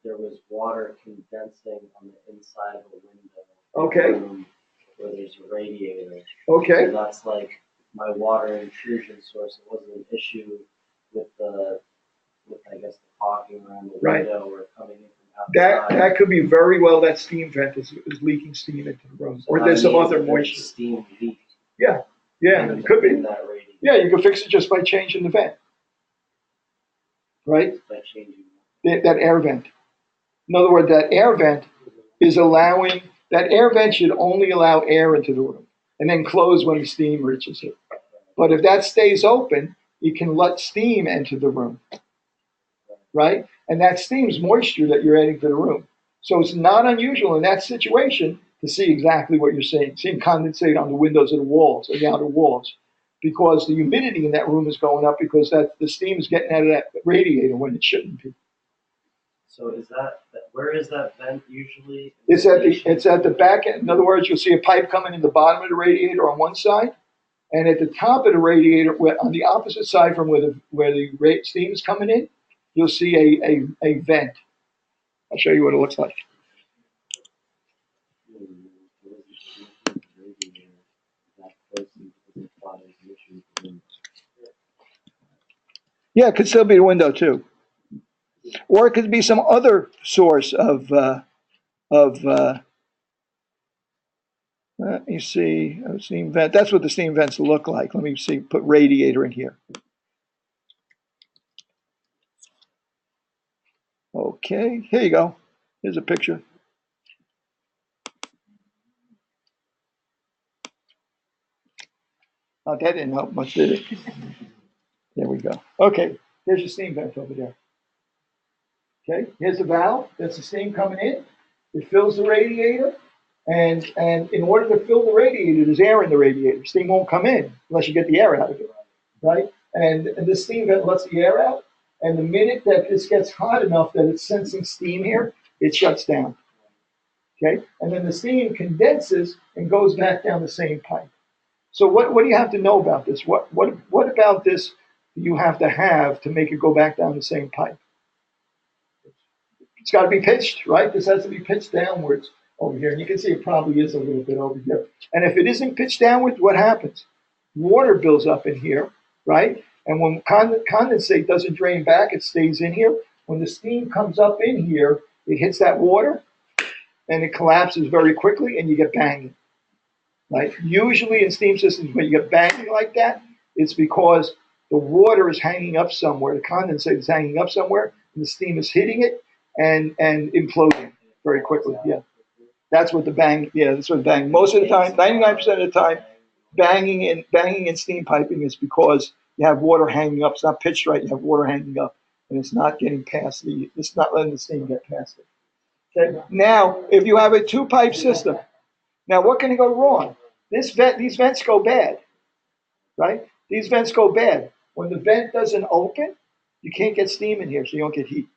there was water condensing on the inside of a window. Okay. Where there's a radiator. Okay. And that's like my water intrusion source. It wasn't an issue with I guess the caulking around the window or coming in from outside. That could be very well that steam vent is leaking steam into the room, or there's some other moisture. Steam leak. Yeah, it could be. Yeah, you can fix it just by changing the vent, right? By changing that air vent. In other words, that air vent should only allow air into the room and then close when the steam reaches it. But if that stays open, you can let steam enter the room, right? And that steam's moisture that you're adding to the room. So it's not unusual in that situation to see exactly what you're saying, seeing condensate on the windows of the walls or the outer walls, because the humidity in that room is going up because the steam is getting out of that radiator when it shouldn't be. So where is that vent usually? It's at the back end. In other words, you'll see a pipe coming in the bottom of the radiator on one side, And at the top of the radiator, on the opposite side from where the steam is coming in, you'll see a vent. I'll show you what it looks like. Yeah, it could still be the window too, or it could be some other source of. Let me see, a steam vent. That's what the steam vents look like. Let me see. Put radiator in here. Okay, here you go. Here's a picture. Oh, that didn't help much, did it? There we go. Okay, there's your steam vent over there. Okay, here's the valve. That's the steam coming in. It fills the radiator, and in order to fill the radiator, there's air in the radiator. Steam won't come in unless you get the air out of it, right? And this steam vent lets the air out, and the minute that this gets hot enough that it's sensing steam here, it shuts down. Okay, and then the steam condenses and goes back down the same pipe. So what do you have to know about this? What about this do you have to make it go back down the same pipe? It's got to be pitched, right? This has to be pitched downwards over here. And you can see it probably is a little bit over here. And if it isn't pitched downwards, what happens? Water builds up in here, right? And when condensate doesn't drain back, it stays in here. When the steam comes up in here, it hits that water and it collapses very quickly and you get banging, right? Usually in steam systems, when you get banging like that, it's because the water is hanging up somewhere. The condensate is hanging up somewhere and the steam is hitting it and imploding very quickly. Yeah, that's what the bang. Yeah, that's what bang. Most of the time, 99% of the time, banging in steam piping is because you have water hanging up. It's not pitched right. You have water hanging up, and it's not getting past the. It's not letting the steam get past it. Okay. Now, if you have a two-pipe system, now what can go wrong? These vents go bad, right? These vents go bad. When the vent doesn't open, you can't get steam in here, so you don't get heat.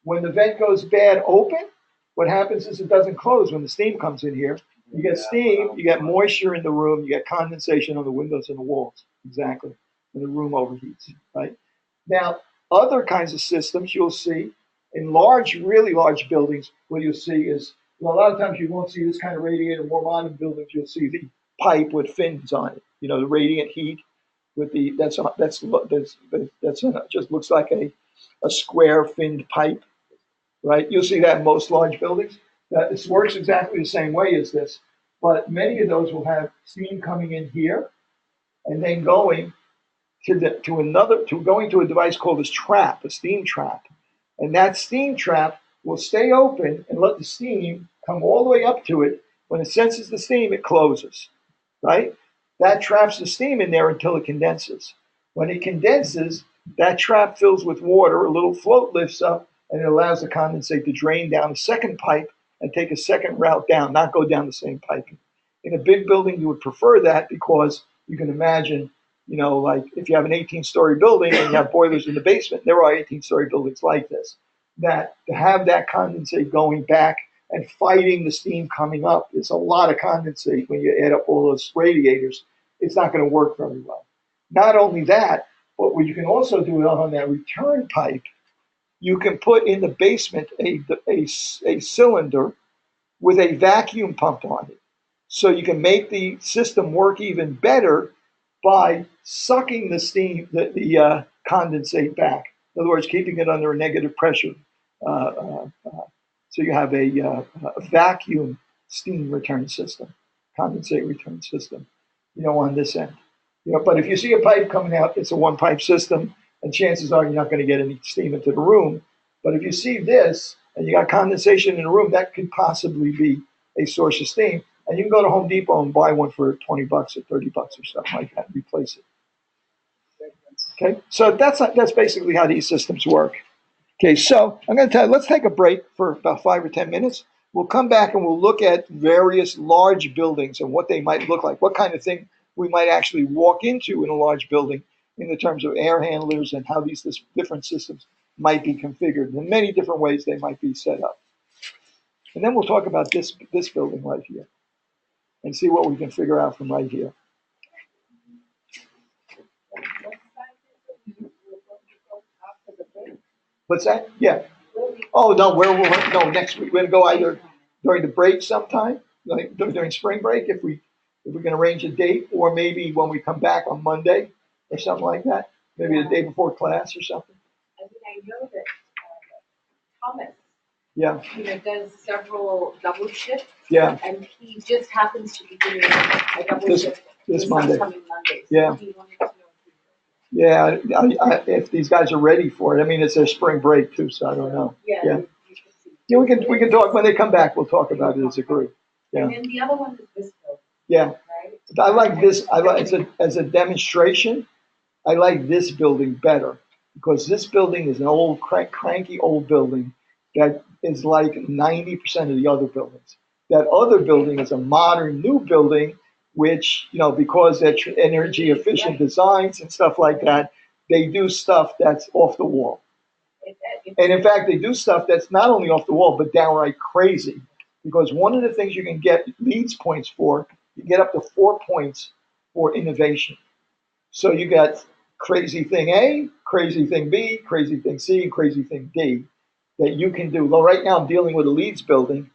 When the vent goes bad open, what happens is it doesn't close when the steam comes in here. You get steam, you get moisture in the room, you get condensation on the windows and the walls. Exactly. And the room overheats, right? Now, other kinds of systems you'll see in really large buildings, what you'll see is, well, a lot of times you won't see this kind of radiator. More modern buildings, you'll see the pipe with fins on it. You know, the radiant heat with the, just looks like a square finned pipe. Right? You'll see that in most large buildings. This works exactly the same way as this, but many of those will have steam coming in here and then going to a device called a steam trap. And that steam trap will stay open and let the steam come all the way up to it. When it senses the steam, it closes. Right? That traps the steam in there until it condenses. When it condenses, that trap fills with water, a little float lifts up, and it allows the condensate to drain down a second pipe and take a second route down, not go down the same pipe. In a big building, you would prefer that because you can imagine, you know, like if you have an 18-story building and you have boilers in the basement, there are 18-story buildings like this, that to have that condensate going back and fighting the steam coming up, it's a lot of condensate when you add up all those radiators. It's not going to work very well. Not only that, but what you can also do on that return pipe, you can put in the basement a cylinder with a vacuum pump on it. So you can make the system work even better by sucking the steam, the condensate back. In other words, keeping it under a negative pressure. So you have a vacuum steam return system, condensate return system, you know, on this end. You know, but if you see a pipe coming out, it's a one-pipe system, and chances are you're not going to get any steam into the room. But if you see this, and you got condensation in the room, that could possibly be a source of steam. And you can go to Home Depot and buy one for $20 or $30 or something like that and replace it. Okay, so that's basically how these systems work. Okay, so I'm going to tell you, let's take a break for about 5 or 10 minutes. We'll come back and we'll look at various large buildings and what they might look like, what kind of thing we might actually walk into in a large building in the terms of air handlers and how these different systems might be configured. In many different ways they might be set up. And then we'll talk about this building right here and see what we can figure out from right here. What's that? Yeah. Oh, no, no, next week. We're gonna go either during the break sometime, like during spring break, if we can arrange a date, or maybe when we come back on Monday or something like that. Maybe the day before class or something. I mean, I know that Thomas, Yeah, does several double shifts, yeah, and he just happens to be doing a double This- shift this Monday. upcoming Monday. So Yeah. he wanted to know if Yeah, if these guys are ready for it. I mean, it's their spring break too, so I don't know. you Yeah. you could see. Yeah, we can talk when they come back. We'll talk about it as a group. Yeah. And then the other one is this building, Yeah, right? I like this. I like as a demonstration. I like this building better because this building is an old, cranky old building that is like 90% of the other buildings. That other building is a modern new building, which, because they're energy efficient designs and stuff like that, they do stuff that's off the wall. And in fact, they do stuff that's not only off the wall, but downright crazy. Because one of the things you can get leads points for, you get up to 4 points for innovation. So you got crazy thing A, crazy thing B, crazy thing C, and crazy thing D that you can do. Well, right now I'm dealing with a Leeds building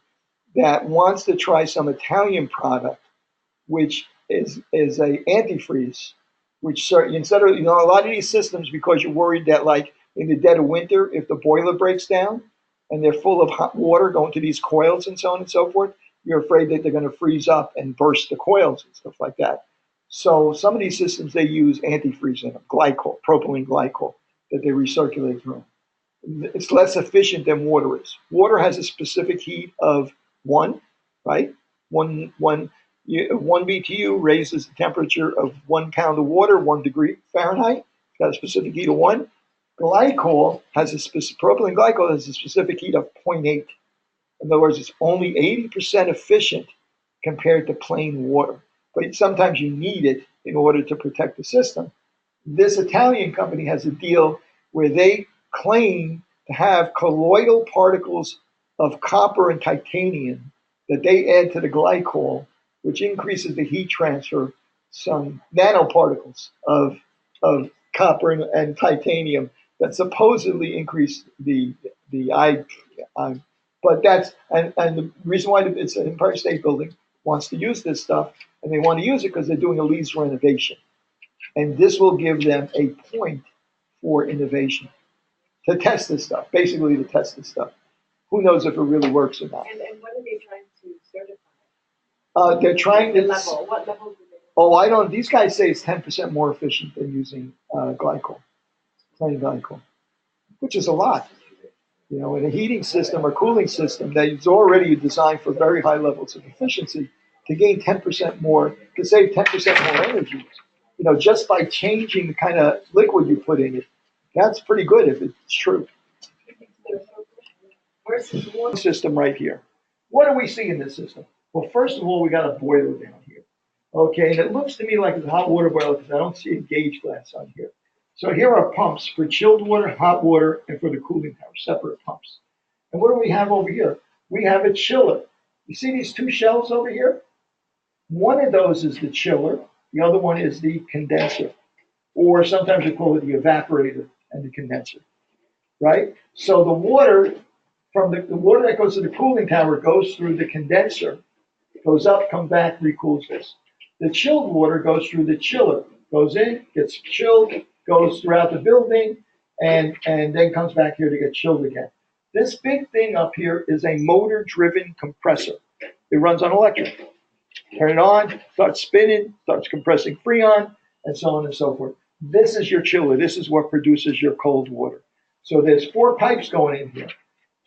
that wants to try some Italian product, which is a antifreeze, which instead of, a lot of these systems, because you're worried that like in the dead of winter, if the boiler breaks down and they're full of hot water going to these coils and so on and so forth, you're afraid that they're going to freeze up and burst the coils and stuff like that. So some of these systems, they use antifreeze in them, glycol, propylene glycol, that they recirculate through. It's less efficient than water is. Water has a specific heat of 1, right? One BTU raises the temperature of 1 pound of water 1 degree Fahrenheit. It's got a specific heat of 1. Glycol has propylene glycol has a specific heat of 0.8. In other words, it's only 80% efficient compared to plain water. But sometimes you need it in order to protect the system. This Italian company has a deal where they claim to have colloidal particles of copper and titanium that they add to the glycol, which increases the heat transfer, some nanoparticles of copper and titanium that supposedly increase the but that's and the reason why it's an Empire State Building wants to use this stuff, and they want to use it because they're doing a Leeds renovation, and this will give them a point for innovation to test this stuff. Basically, to test this stuff. Who knows if it really works or not? And what are they trying to certify? They're trying to. What level do they? Oh, I don't. These guys say it's 10% more efficient than using glycol, plain glycol, which is a lot. In a heating system or cooling system that is already designed for very high levels of efficiency, to gain 10% more, to save 10% more energy, just by changing the kind of liquid you put in it, that's pretty good if it's true. Versus water. System right here. What do we see in this system? Well, first of all, we got a boiler down here. Okay, and it looks to me like it's a hot water boiler because I don't see a gauge glass on here. So here are pumps for chilled water, hot water, and for the cooling tower, separate pumps. And what do we have over here? We have a chiller. You see these 2 shelves over here? One of those is the chiller. The other one is the condenser. Or sometimes we call it the evaporator and the condenser, right? So the water from the water that goes to the cooling tower goes through the condenser, goes up, comes back, recools this. The chilled water goes through the chiller, goes in, gets chilled, goes throughout the building, and then comes back here to get chilled again. This big thing up here is a motor-driven compressor. It runs on electric. Turn it on, starts spinning, starts compressing Freon, and so on and so forth. This is your chiller. This is what produces your cold water. So there's 4 pipes going in here.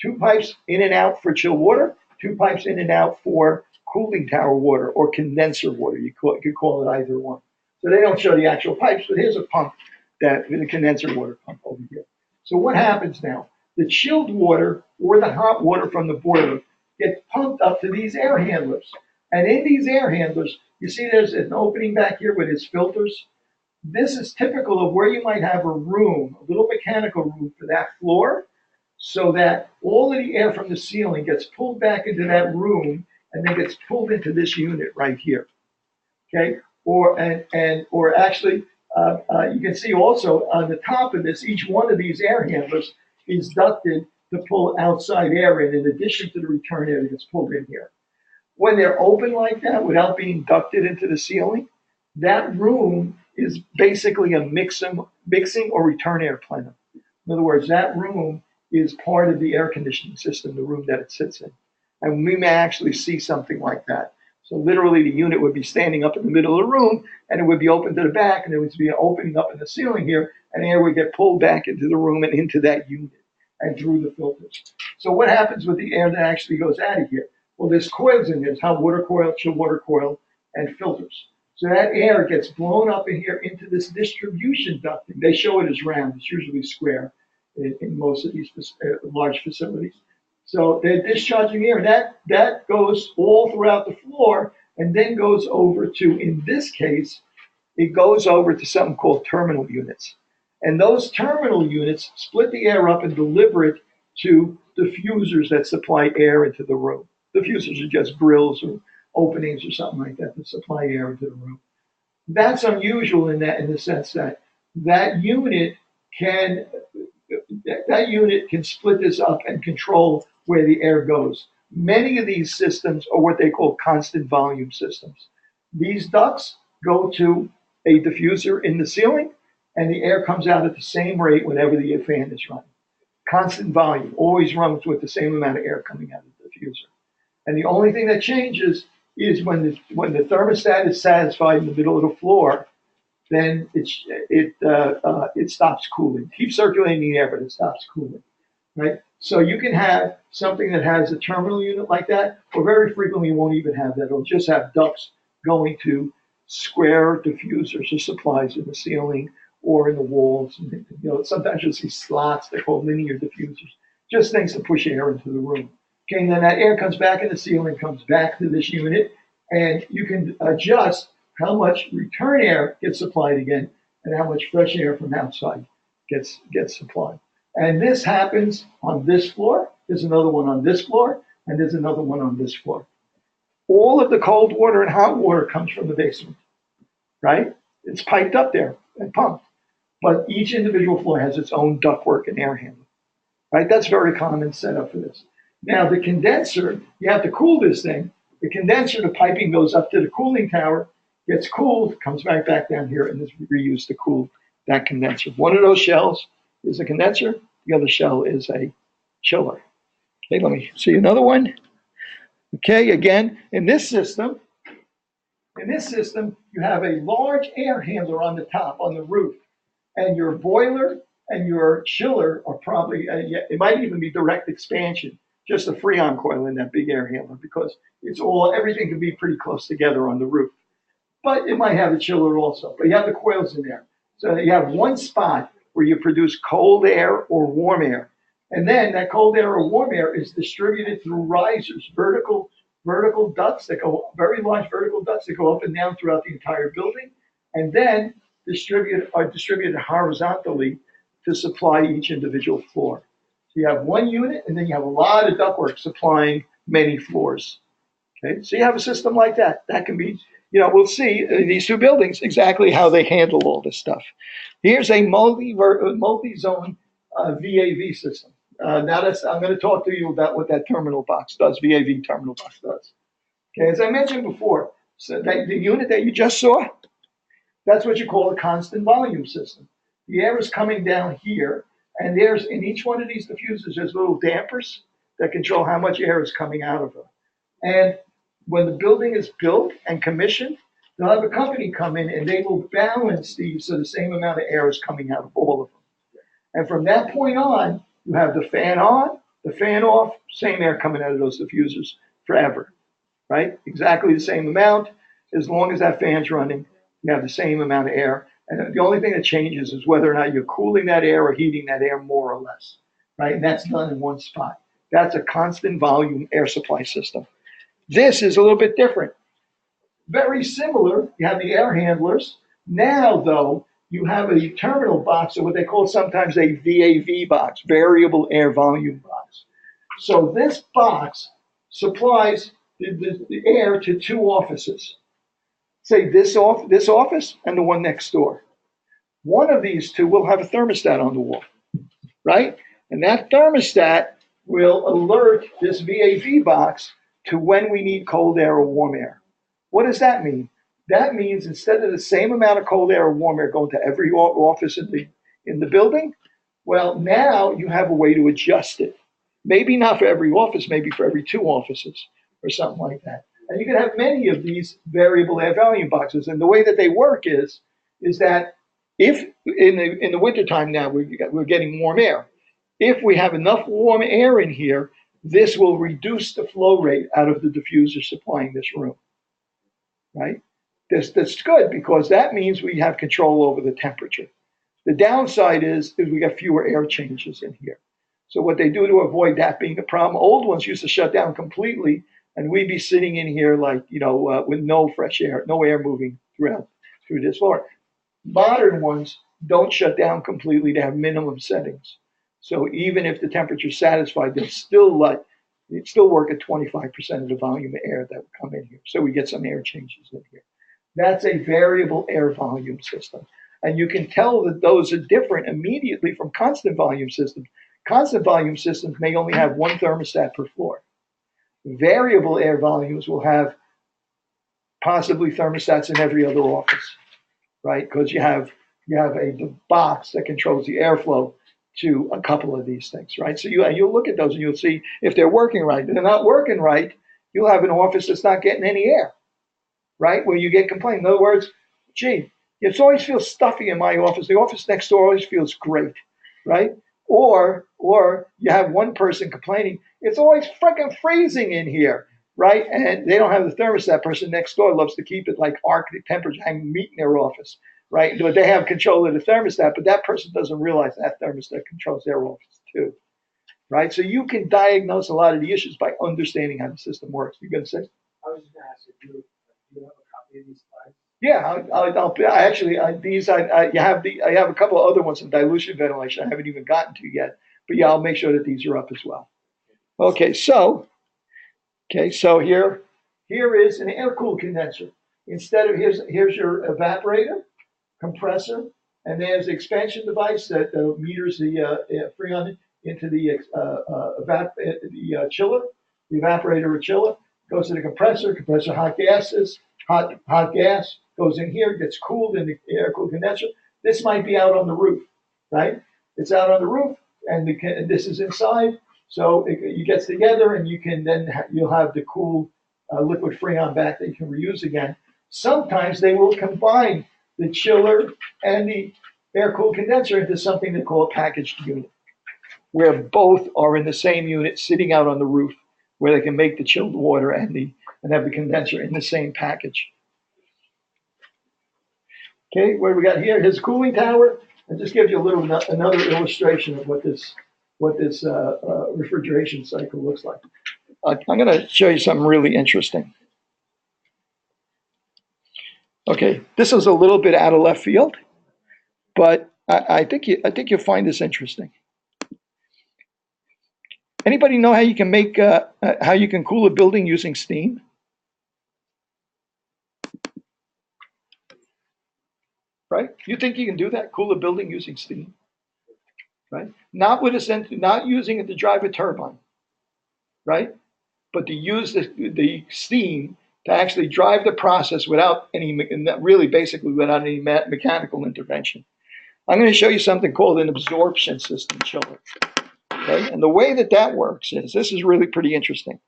2 pipes in and out for chilled water, 2 pipes in and out for cooling tower water or condenser water. You could call it either one. So they don't show the actual pipes, but here's a pump the condenser water pump over here. So what happens now? The chilled water or the hot water from the boiler gets pumped up to these air handlers. And in these air handlers, you see there's an opening back here with its filters. This is typical of where you might have a room, a little mechanical room for that floor, so that all of the air from the ceiling gets pulled back into that room and then gets pulled into this unit right here. Okay, or actually, you can see also on the top of this, each one of these air handlers is ducted to pull outside air in addition to the return air that gets pulled in here. When they're open like that without being ducted into the ceiling, that room is basically a mixing or return air plenum. In other words, that room is part of the air conditioning system, the room that it sits in. And we may actually see something like that. So literally the unit would be standing up in the middle of the room and it would be open to the back and there would be an opening up in the ceiling here and air would get pulled back into the room and into that unit and through the filters. So what happens with the air that actually goes out of here? Well, there's coils in there. There's hot water coil, chill water coil, and filters. So that air gets blown up in here into this distribution ducting. They show it as round. It's usually square in most of these large facilities. So they're discharging air. That goes all throughout the floor and then goes over to, in this case, it goes over to something called terminal units. And those terminal units split the air up and deliver it to diffusers that supply air into the room. Diffusers are just grills or openings or something like that supply air into the room. That's unusual in the sense that that unit can split this up and control where the air goes. Many of these systems are what they call constant volume systems. These ducts go to a diffuser in the ceiling, and the air comes out at the same rate whenever the fan is running. Constant volume, always runs with the same amount of air coming out of the diffuser. And the only thing that changes is when the thermostat is satisfied in the middle of the floor, then it stops cooling. Keeps circulating the air, but it stops cooling, right? So you can have something that has a terminal unit like that, or very frequently you won't even have that. It'll just have ducts going to square diffusers or supplies in the ceiling or in the walls. And, sometimes you'll see slots. They're called linear diffusers, just things to push air into the room. Okay, and then that air comes back in the ceiling, comes back to this unit, and you can adjust how much return air gets supplied again and how much fresh air from outside gets supplied. And this happens on this floor. There's another one on this floor, and there's another one on this floor. All of the cold water and hot water comes from the basement, right? It's piped up there and pumped. But each individual floor has its own ductwork and air handling, right? That's very common setup for this. Now, the condenser, you have to cool this thing. The condenser, the piping goes up to the cooling tower, gets cooled, comes back down here, and is reused to cool that condenser. One of those shells is a condenser. The other shell is a chiller. Okay, let me see another one. Okay, again, in this system, you have a large air handler on the top, on the roof, and your boiler and your chiller are probably, it might even be direct expansion, just a Freon coil in that big air handler because everything can be pretty close together on the roof. But it might have a chiller also, but you have the coils in there. So you have one spot where you produce cold air or warm air. And then that cold air or warm air is distributed through risers, vertical ducts that go, very large vertical ducts that go up and down throughout the entire building, and then distributed horizontally to supply each individual floor. So you have one unit, and then you have a lot of ductwork supplying many floors. Okay, so you have a system like that. That can be, we'll see in these two buildings exactly how they handle all this stuff. Here's a multi-zone VAV system. I'm going to talk to you about what that terminal box does, VAV terminal box does. Okay, as I mentioned before, so the unit that you just saw, that's what you call a constant volume system. The air is coming down here, and there's in each one of these diffusers, there's little dampers that control how much air is coming out of them. And when the building is built and commissioned, they'll have a company come in and they will balance these so the same amount of air is coming out of all of them. And from that point on, you have the fan on, the fan off, same air coming out of those diffusers forever, right? Exactly the same amount. As long as that fan's running, you have the same amount of air. And the only thing that changes is whether or not you're cooling that air or heating that air more or less, right? And that's done in one spot. That's a constant volume air supply system. This is a little bit different. Very similar. You have the air handlers. Now, though, you have a terminal box, or what they call sometimes a VAV box, variable air volume box. So this box supplies the air to two offices. Say this office and the one next door. One of these two will have a thermostat on the wall, right? And that thermostat will alert this VAV box to when we need cold air or warm air. What does that mean? That means instead of the same amount of cold air or warm air going to every office in the building, well, now you have a way to adjust it. Maybe not for every office, maybe for every 2 offices or something like that. And you can have many of these variable air volume boxes. And the way that they work is that if in the wintertime now we're getting warm air, if we have enough warm air in here, this will reduce the flow rate out of the diffuser supplying this room, right? That's good because that means we have control over the temperature. The downside is we get fewer air changes in here. So what they do to avoid that being a problem, old ones used to shut down completely, and we'd be sitting in here like, with no fresh air, no air moving through this floor. Modern ones don't shut down completely. They have minimum settings. So even if the temperature is satisfied, they'll still work at 25% of the volume of air that would come in here. So we get some air changes in here. That's a variable air volume system. And you can tell that those are different immediately from constant volume systems. Constant volume systems may only have 1 thermostat per floor. Variable air volumes will have possibly thermostats in every other office, right? Because you have a box that controls the airflow to a couple of these things, right? So you'll look at those and you'll see if they're working right. If they're not working right, you'll have an office that's not getting any air, right? Where you get complaints. In other words, gee, it always feels stuffy in my office. The office next door always feels great, right? Or you have one person complaining, it's always freaking freezing in here, right? And they don't have the thermostat. Person next door loves to keep it like Arctic temperature, having meat in their office, right? But they have control of the thermostat, but that person doesn't realize that thermostat controls their office too, right? So you can diagnose a lot of the issues by understanding how the system works. You gonna say? I was just going to ask if you have a copy of these slides. Yeah, I have a couple of other ones in dilution ventilation I haven't even gotten to yet, but yeah, I'll make sure that these are up as well. Okay, so here is an air cooled condenser. Instead of here's your evaporator, compressor, and there's the expansion device that meters the freon into the chiller, the evaporator or chiller. Goes to the compressor hot gas goes in here, gets cooled in the air cooled condenser. This might be out on the roof, right? It's out on the roof, and this is inside. So it gets together, and you can you'll have the cool liquid freon back that you can reuse again. Sometimes they will combine the chiller and the air cooled condenser into something they call a packaged unit, where both are in the same unit, sitting out on the roof, where they can make the chilled water and have the condenser in the same package. Okay, what do we got here? Here's a cooling tower. And just gives you another illustration of what this refrigeration cycle looks like. I'm going to show you something really interesting. Okay, this is a little bit out of left field, but I think you'll find this interesting. Anybody know how you can cool a building using steam? Right? You think you can do that? Cool a building using steam? Right? Not using it to drive a turbine, right? But to use the steam to actually drive the process without any mechanical intervention. I'm going to show you something called an absorption system chiller. Okay? And the way that works is, this is really pretty interesting.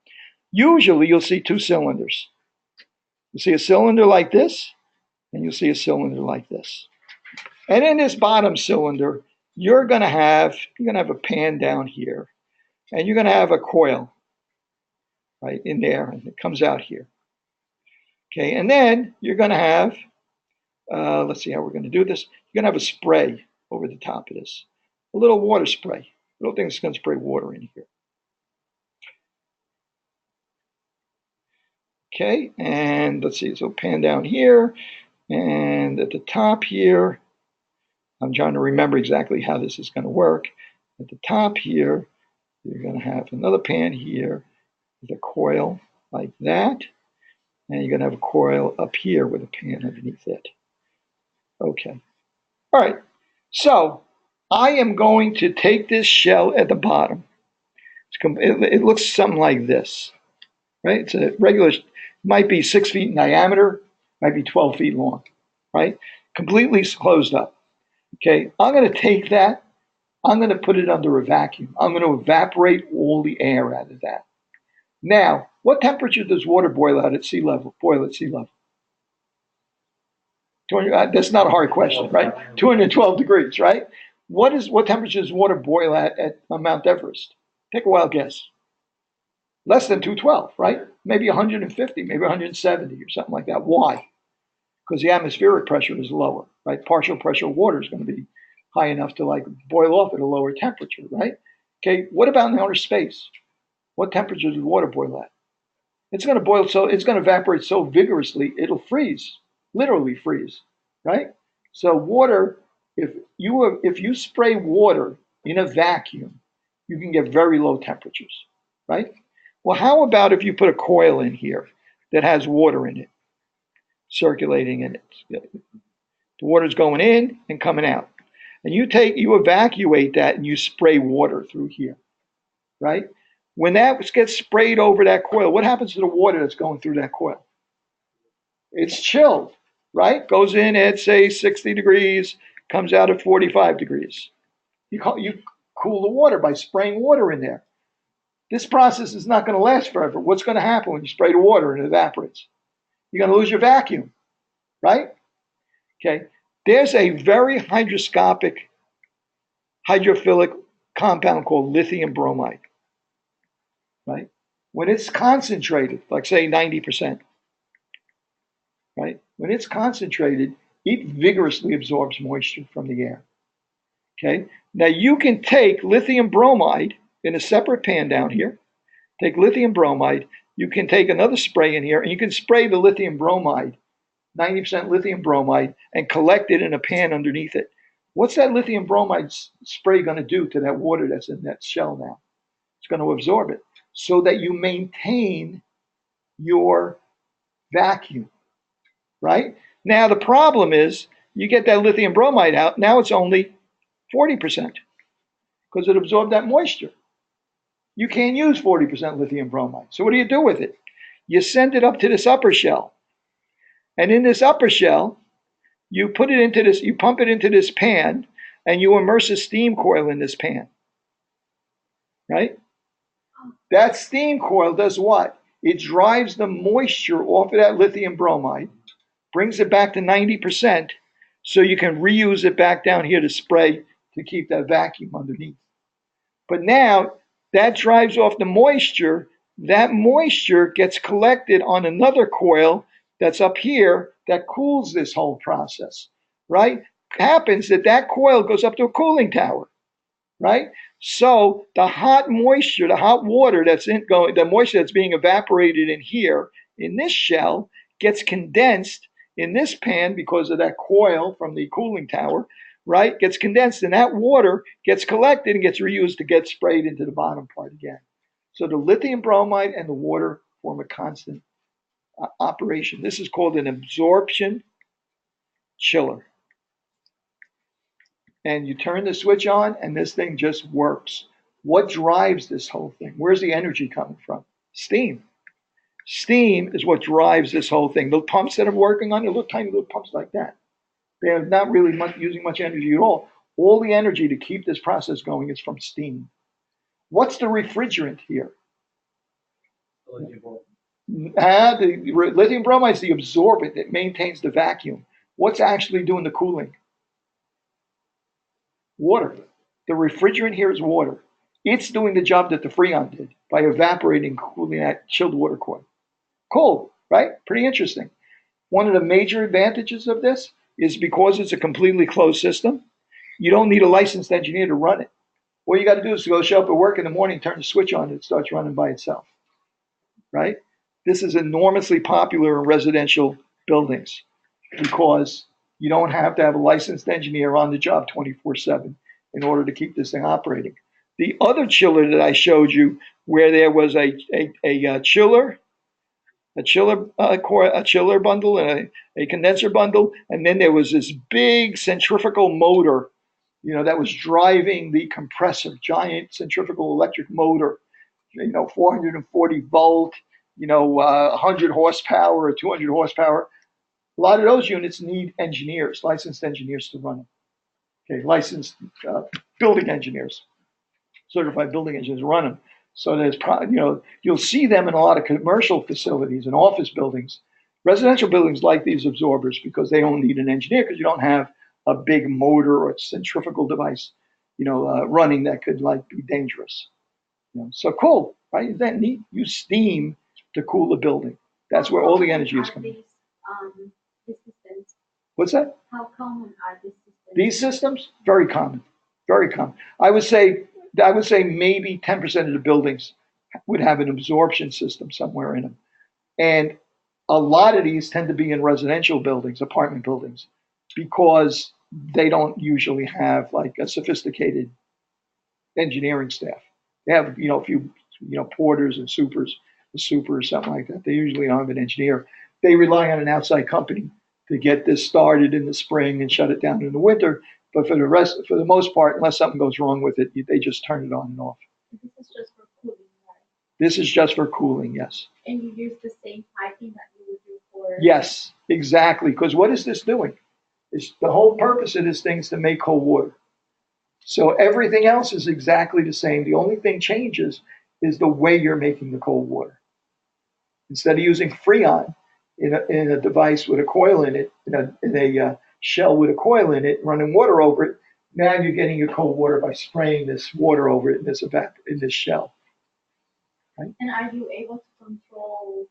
Usually you'll see 2 cylinders. You see a cylinder like this, and you'll see a cylinder like this. And in this bottom cylinder, you're going to have a pan down here, and you're going to have a coil right in there, and it comes out here. Okay, and then you're going to have, let's see how we're going to do this. You're going to have a spray over the top of this, a little water spray, a little thing that's going to spray water in here. Okay, and let's see, so pan down here, and at the top here, I'm trying to remember exactly how this is going to work. At the top here, you're going to have another pan here with a coil like that. And you're going to have a coil up here with a pan underneath it. Okay. All right. So I am going to take this shell at the bottom. It looks something like this, right? It's a regular, might be 6 feet in diameter, might be 12 feet long, right? Completely closed up. Okay, I'm going to take that. I'm going to put it under a vacuum. I'm going to evaporate all the air out of that. Now, what temperature does water boil out at sea level? Boil at sea level. That's not a hard question, right? 212 degrees, right? What temperature does water boil at Mount Everest? Take a wild guess. Less than 212, right? Maybe 150, maybe 170 or something like that. Why? Because the atmospheric pressure is lower, right? Partial pressure water is going to be high enough to like boil off at a lower temperature, right? Okay, what about in outer space? What temperature does water boil at? It's going to boil it's going to evaporate so vigorously, it'll freeze, literally freeze, right? So water, if you spray water in a vacuum, you can get very low temperatures, right? Well, how about if you put a coil in here that has water in it, circulating in it? The water's going in and coming out. And you evacuate that and you spray water through here, right? When that gets sprayed over that coil, what happens to the water that's going through that coil? It's chilled, right? Goes in at, say, 60 degrees, comes out at 45 degrees. You cool the water by spraying water in there. This process is not going to last forever. What's going to happen when you spray the water and it evaporates? You're going to lose your vacuum, right? Okay. There's a very hydrophilic compound called lithium bromide, right? When it's concentrated, like say 90%, right? When it's concentrated, it vigorously absorbs moisture from the air. Okay. Now you can take lithium bromide in a separate pan down here. Take lithium bromide. You can take another spray in here, and you can spray the lithium bromide, 90% lithium bromide, and collect it in a pan underneath it. What's that lithium bromide spray going to do to that water that's in that shell now? It's going to absorb it so that you maintain your vacuum, right? Now, the problem is you get that lithium bromide out. Now it's only 40% because it absorbed that moisture. You can't use 40% lithium bromide. So what do you do with it? You send it up to this upper shell. And in this upper shell, you put it into this, you pump it into this pan, and you immerse a steam coil in this pan. Right? That steam coil does what? It drives the moisture off of that lithium bromide, brings it back to 90%, so you can reuse it back down here to spray to keep that vacuum underneath. But now that drives off the moisture. That moisture gets collected on another coil that's up here that cools this whole process, right? Happens that coil goes up to a cooling tower, right? So the hot moisture, the hot water the moisture that's being evaporated in here, in this shell, gets condensed in this pan because of that coil from the cooling tower, right? Gets condensed, and that water gets collected and gets reused to get sprayed into the bottom part again. So the lithium bromide and the water form a constant operation. This is called an absorption chiller. And you turn the switch on and this thing just works. What drives this whole thing? Where's the energy coming from? Steam. Steam is what drives this whole thing. The pumps that I'm working on, they're little tiny little pumps like that. They're not really using much energy at all. All the energy to keep this process going is from steam. What's the refrigerant here? The lithium bromide is the absorbent. It maintains the vacuum. What's actually doing the cooling? Water. The refrigerant here is water. It's doing the job that the Freon did by evaporating and cooling that chilled water coil. Cool, right? Pretty interesting. One of the major advantages of this is because it's a completely closed system, you don't need a licensed engineer to run it. All you got to do is to go show up at work in the morning, turn the switch on, and it starts running by itself, right? This is enormously popular in residential buildings because you don't have to have a licensed engineer on the job 24/7 in order to keep this thing operating. The other chiller that I showed you, where there was a chiller bundle and a condenser bundle, and then there was this big centrifugal motor that was driving the compressor, giant centrifugal electric motor, 440 volt, 100 horsepower or 200 horsepower. A lot of those units need engineers, licensed engineers to run them. Okay, licensed building engineers, certified building engineers run them. So there's, you'll see them in a lot of commercial facilities and office buildings. Residential buildings like these absorbers because they don't need an engineer because you don't have a big motor or centrifugal device, running that could be dangerous. So cool, right? Isn't that neat? Use steam to cool the building. That's where all the energy is coming. These systems? What's that? How common are these systems? These systems, very common, very common. I would say maybe 10% of the buildings would have an absorption system somewhere in them, and a lot of these tend to be in residential buildings, apartment buildings, because they don't usually have a sophisticated engineering staff. They have, a few, porters and supers, a super or something like that. They usually don't have an engineer. They rely on an outside company to get this started in the spring and shut it down in the winter. But for the most part, unless something goes wrong with it, they just turn it on and off. This is just for cooling, right? This is just for cooling, yes. And you use the same piping that you would do for... Yes, exactly. Because what is this doing? The whole purpose of this thing is to make cold water. So everything else is exactly the same. The only thing changes is the way you're making the cold water. Instead of using Freon in a device with a coil in it, in a shell with a coil in it, running water over it, now you're getting your cold water by spraying this water over it in this shell. Right? And are you able to control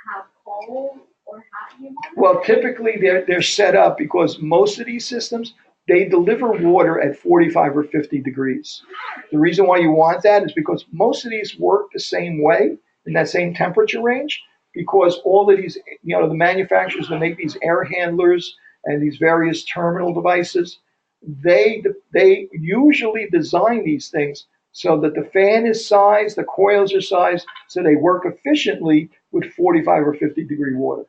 how cold or hot you want? Well, typically they're set up because most of these systems, they deliver water at 45 or 50 degrees. The reason why you want that is because most of these work the same way in that same temperature range, because all of these, the manufacturers that make these air handlers and these various terminal devices, they usually design these things so that the fan is sized, the coils are sized, so they work efficiently with 45 or 50 degree water,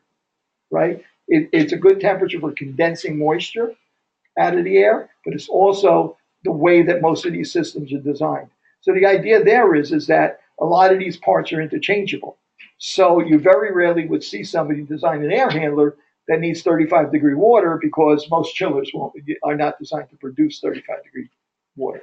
right? It's a good temperature for condensing moisture out of the air, but it's also the way that most of these systems are designed. So the idea there is that a lot of these parts are interchangeable. So you very rarely would see somebody design an air handler that needs 35 degree water because most chillers are not designed to produce 35 degree water.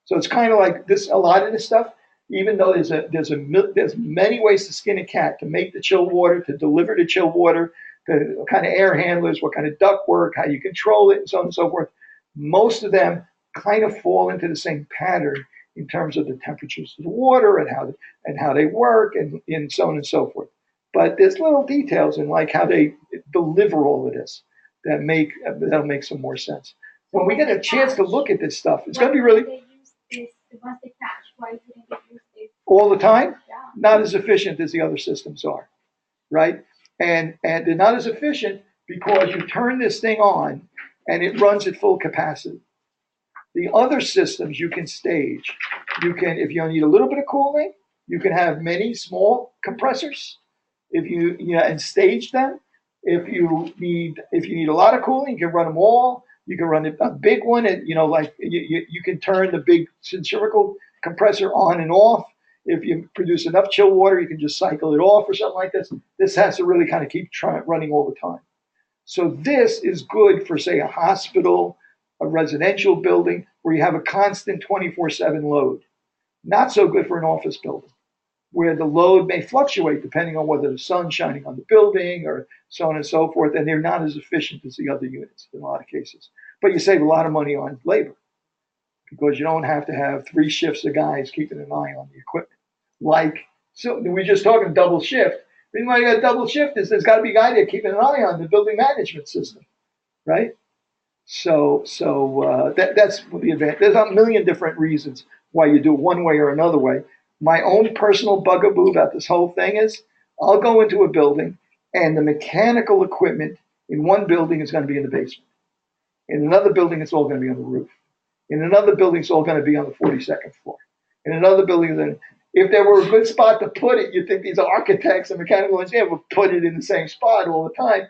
So it's kind of like this. A lot of this stuff, even though there's many ways to skin a cat, to make the chill water, to deliver the chill water, what kind of air handlers, what kind of duct work, how you control it, and so on and so forth. Most of them kind of fall into the same pattern in terms of the temperatures of the water and how they work and so on and so forth. But there's little details in how they deliver all of this that'll make some more sense. When we get a chance to look at this stuff, it's going to be really... They use this, once they catch, why didn't they use this? All the time? Yeah. Not as efficient as the other systems are, right? And they're not as efficient because you turn this thing on and it runs at full capacity. The other systems you can stage. If you need a little bit of cooling, you can have many small compressors. And stage them. If you need a lot of cooling, you can run them all. You can run a big one, and you can turn the big centrifugal compressor on and off. If you produce enough chill water, you can just cycle it off or something like this. This has to really kind of keep running all the time. So this is good for, say, a hospital, a residential building, where you have a constant 24/7 load. Not so good for an office building, where the load may fluctuate depending on whether the sun's shining on the building or so on and so forth, and they're not as efficient as the other units in a lot of cases. But you save a lot of money on labor because you don't have to have 3 shifts of guys keeping an eye on the equipment. So we're just talking double shift. The reason why you got double shift is there's got to be a guy there keeping an eye on the building management system, right? So that's the advantage. There's a million different reasons why you do it one way or another way. My own personal bugaboo about this whole thing is I'll go into a building and the mechanical equipment in one building is going to be in the basement. In another building, it's all going to be on the roof. In another building, it's all going to be on the 42nd floor. In another building, then, if there were a good spot to put it, you'd think these architects and mechanical engineers would put it in the same spot all the time.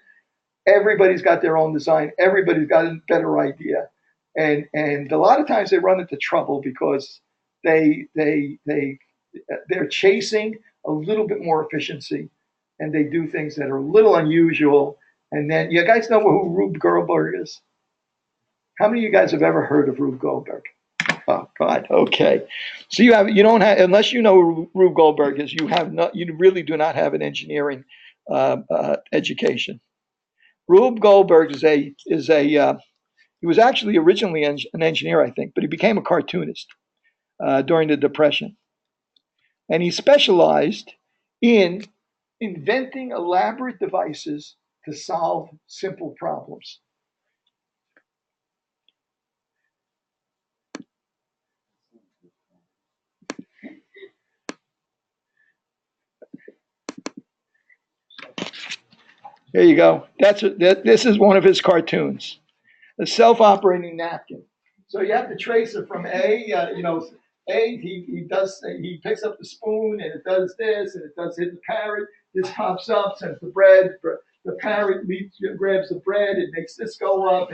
Everybody's got their own design. Everybody's got a better idea. And a lot of times they run into trouble because they're chasing a little bit more efficiency, and they do things that are a little unusual. And then you guys know who Rube Goldberg is? How many of you guys have ever heard of Rube Goldberg? Oh God. Okay. So you don't have, unless you know who Rube Goldberg is, you really do not have an engineering education. Rube Goldberg he was actually originally an engineer, I think, but he became a cartoonist during the Depression, and he specialized in inventing elaborate devices to solve simple problems. There you go. This is one of his cartoons, a self-operating napkin. So you have to trace it from A. He picks up the spoon and it does this and it does hit the parrot. This pops up, sends the bread. The parrot grabs the bread. It makes this go up,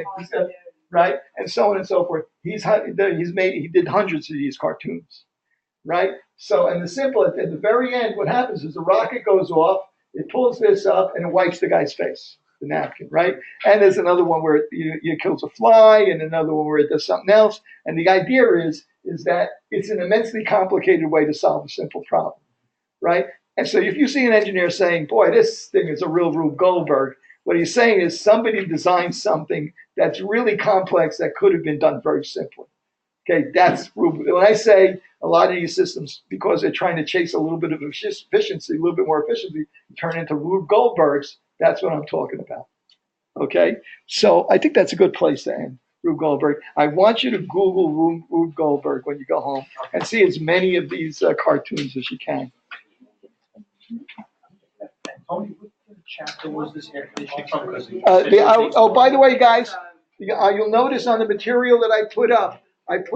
right, and so on and so forth. He did hundreds of these cartoons, right? So, and at the very end, what happens is the rocket goes off. It pulls this up and it wipes the guy's face, the napkin, right? And there's another one where it kills a fly, and another one where it does something else. And the idea is that it's an immensely complicated way to solve a simple problem, right? And so if you see an engineer saying, boy, this thing is a real Rube Goldberg, what he's saying is somebody designed something that's really complex that could have been done very simply. Okay, that's Rube. When I say a lot of these systems, because they're trying to chase a little bit of efficiency, a little bit more efficiency, turn into Rube Goldbergs, that's what I'm talking about. Okay, so I think that's a good place to end. Rube Goldberg. I want you to Google Rube Goldberg when you go home and see as many of these cartoons as you can. Tony, what chapter was this air conditioning from? By the way, guys, you'll notice on the material that I put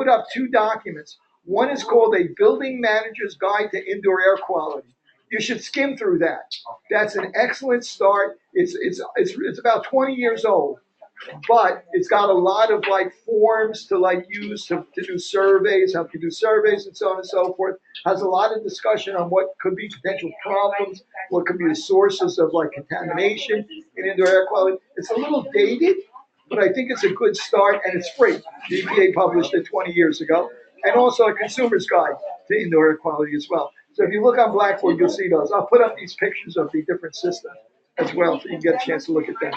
up two documents. One is called A Building Manager's Guide to Indoor Air Quality. You should skim through that. That's an excellent start. It's about 20 years old, but it's got a lot of forms to use to do surveys, how to do surveys, and so on and so forth. Has a lot of discussion on what could be potential problems, what could be the sources of contamination in indoor air quality. It's a little dated, but I think it's a good start, and it's free. The EPA published it 20 years ago, and also a consumer's guide to indoor air quality as well. So if you look on Blackboard, you'll see those. I'll put up these pictures of the different systems as well, so you can get a chance to look at them.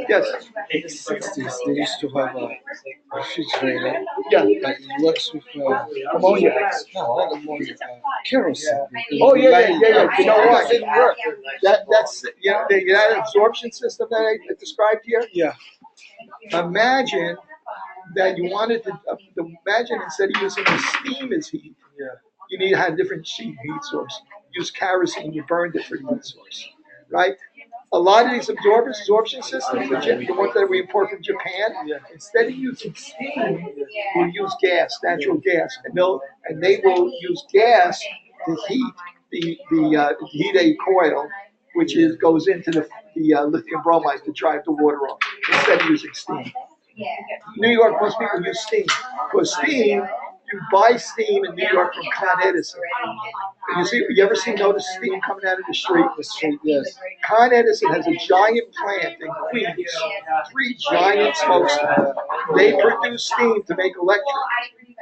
Yes? In the 60s, they used to have a refrigerator Yeah. that works with Ammonia. No, not ammonia. Kerosene. Oh, yeah. You know what? It didn't work. That's that absorption system that I described here. Yeah. Imagine that you wanted to imagine instead of using the steam as heat, you need to have a different heat source. Use kerosene, you burned it for the heat source, right? A lot of these absorption systems, the ones that we import from Japan, instead of using steam, will use gas, natural gas, and they will use gas to heat heat a coil, which goes into the lithium bromide to drive the water off, instead of using steam. New York, most people use steam because steam. You buy steam in New York from Con Edison. You ever notice steam coming out of the street? The street, yes. Con Edison has a giant plant in Queens, 3 giant smokestacks. They produce steam to make electric.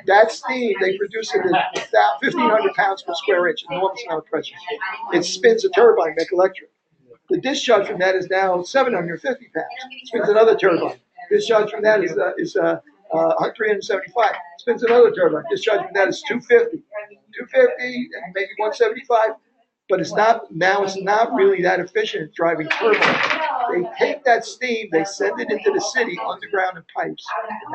That steam, they produce it at 1,500 pounds per square inch, enormous amount of pressure. It spins a turbine, make electric. The discharge from that is now 750 pounds. It spins another turbine. Discharge from that is 375. Spins another turbine. Discharge from that is 250. 250 and maybe 175. But it's not really that efficient at driving turbines. They take that steam, they send it into the city underground in pipes,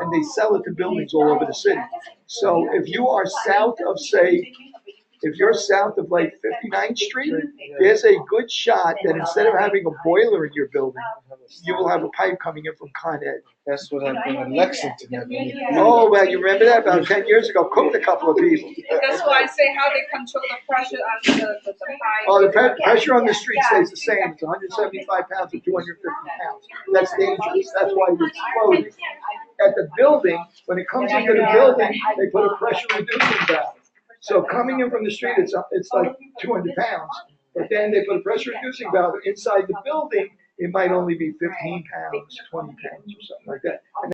and they sell it to buildings all over the city. So if you are south of, if you're south of 59th Street, there's a good shot that instead of having a boiler in your building, you will have a pipe coming in from Con Ed. That's what happened in Lexington. Oh, well, you remember that? About 10 years ago, cooked a couple of people. That's why I say how they control the pressure on the pipe. Oh, the pressure on the street stays the same. It's 175 pounds to 250 pounds. That's dangerous. That's why you explode. at the building, when it comes into the building, they put a pressure reducing valve. So coming in from the street, it's like 200 pounds. But then they put a pressure reducing valve inside the building, it might only be 15 pounds, 20 pounds or something like that. And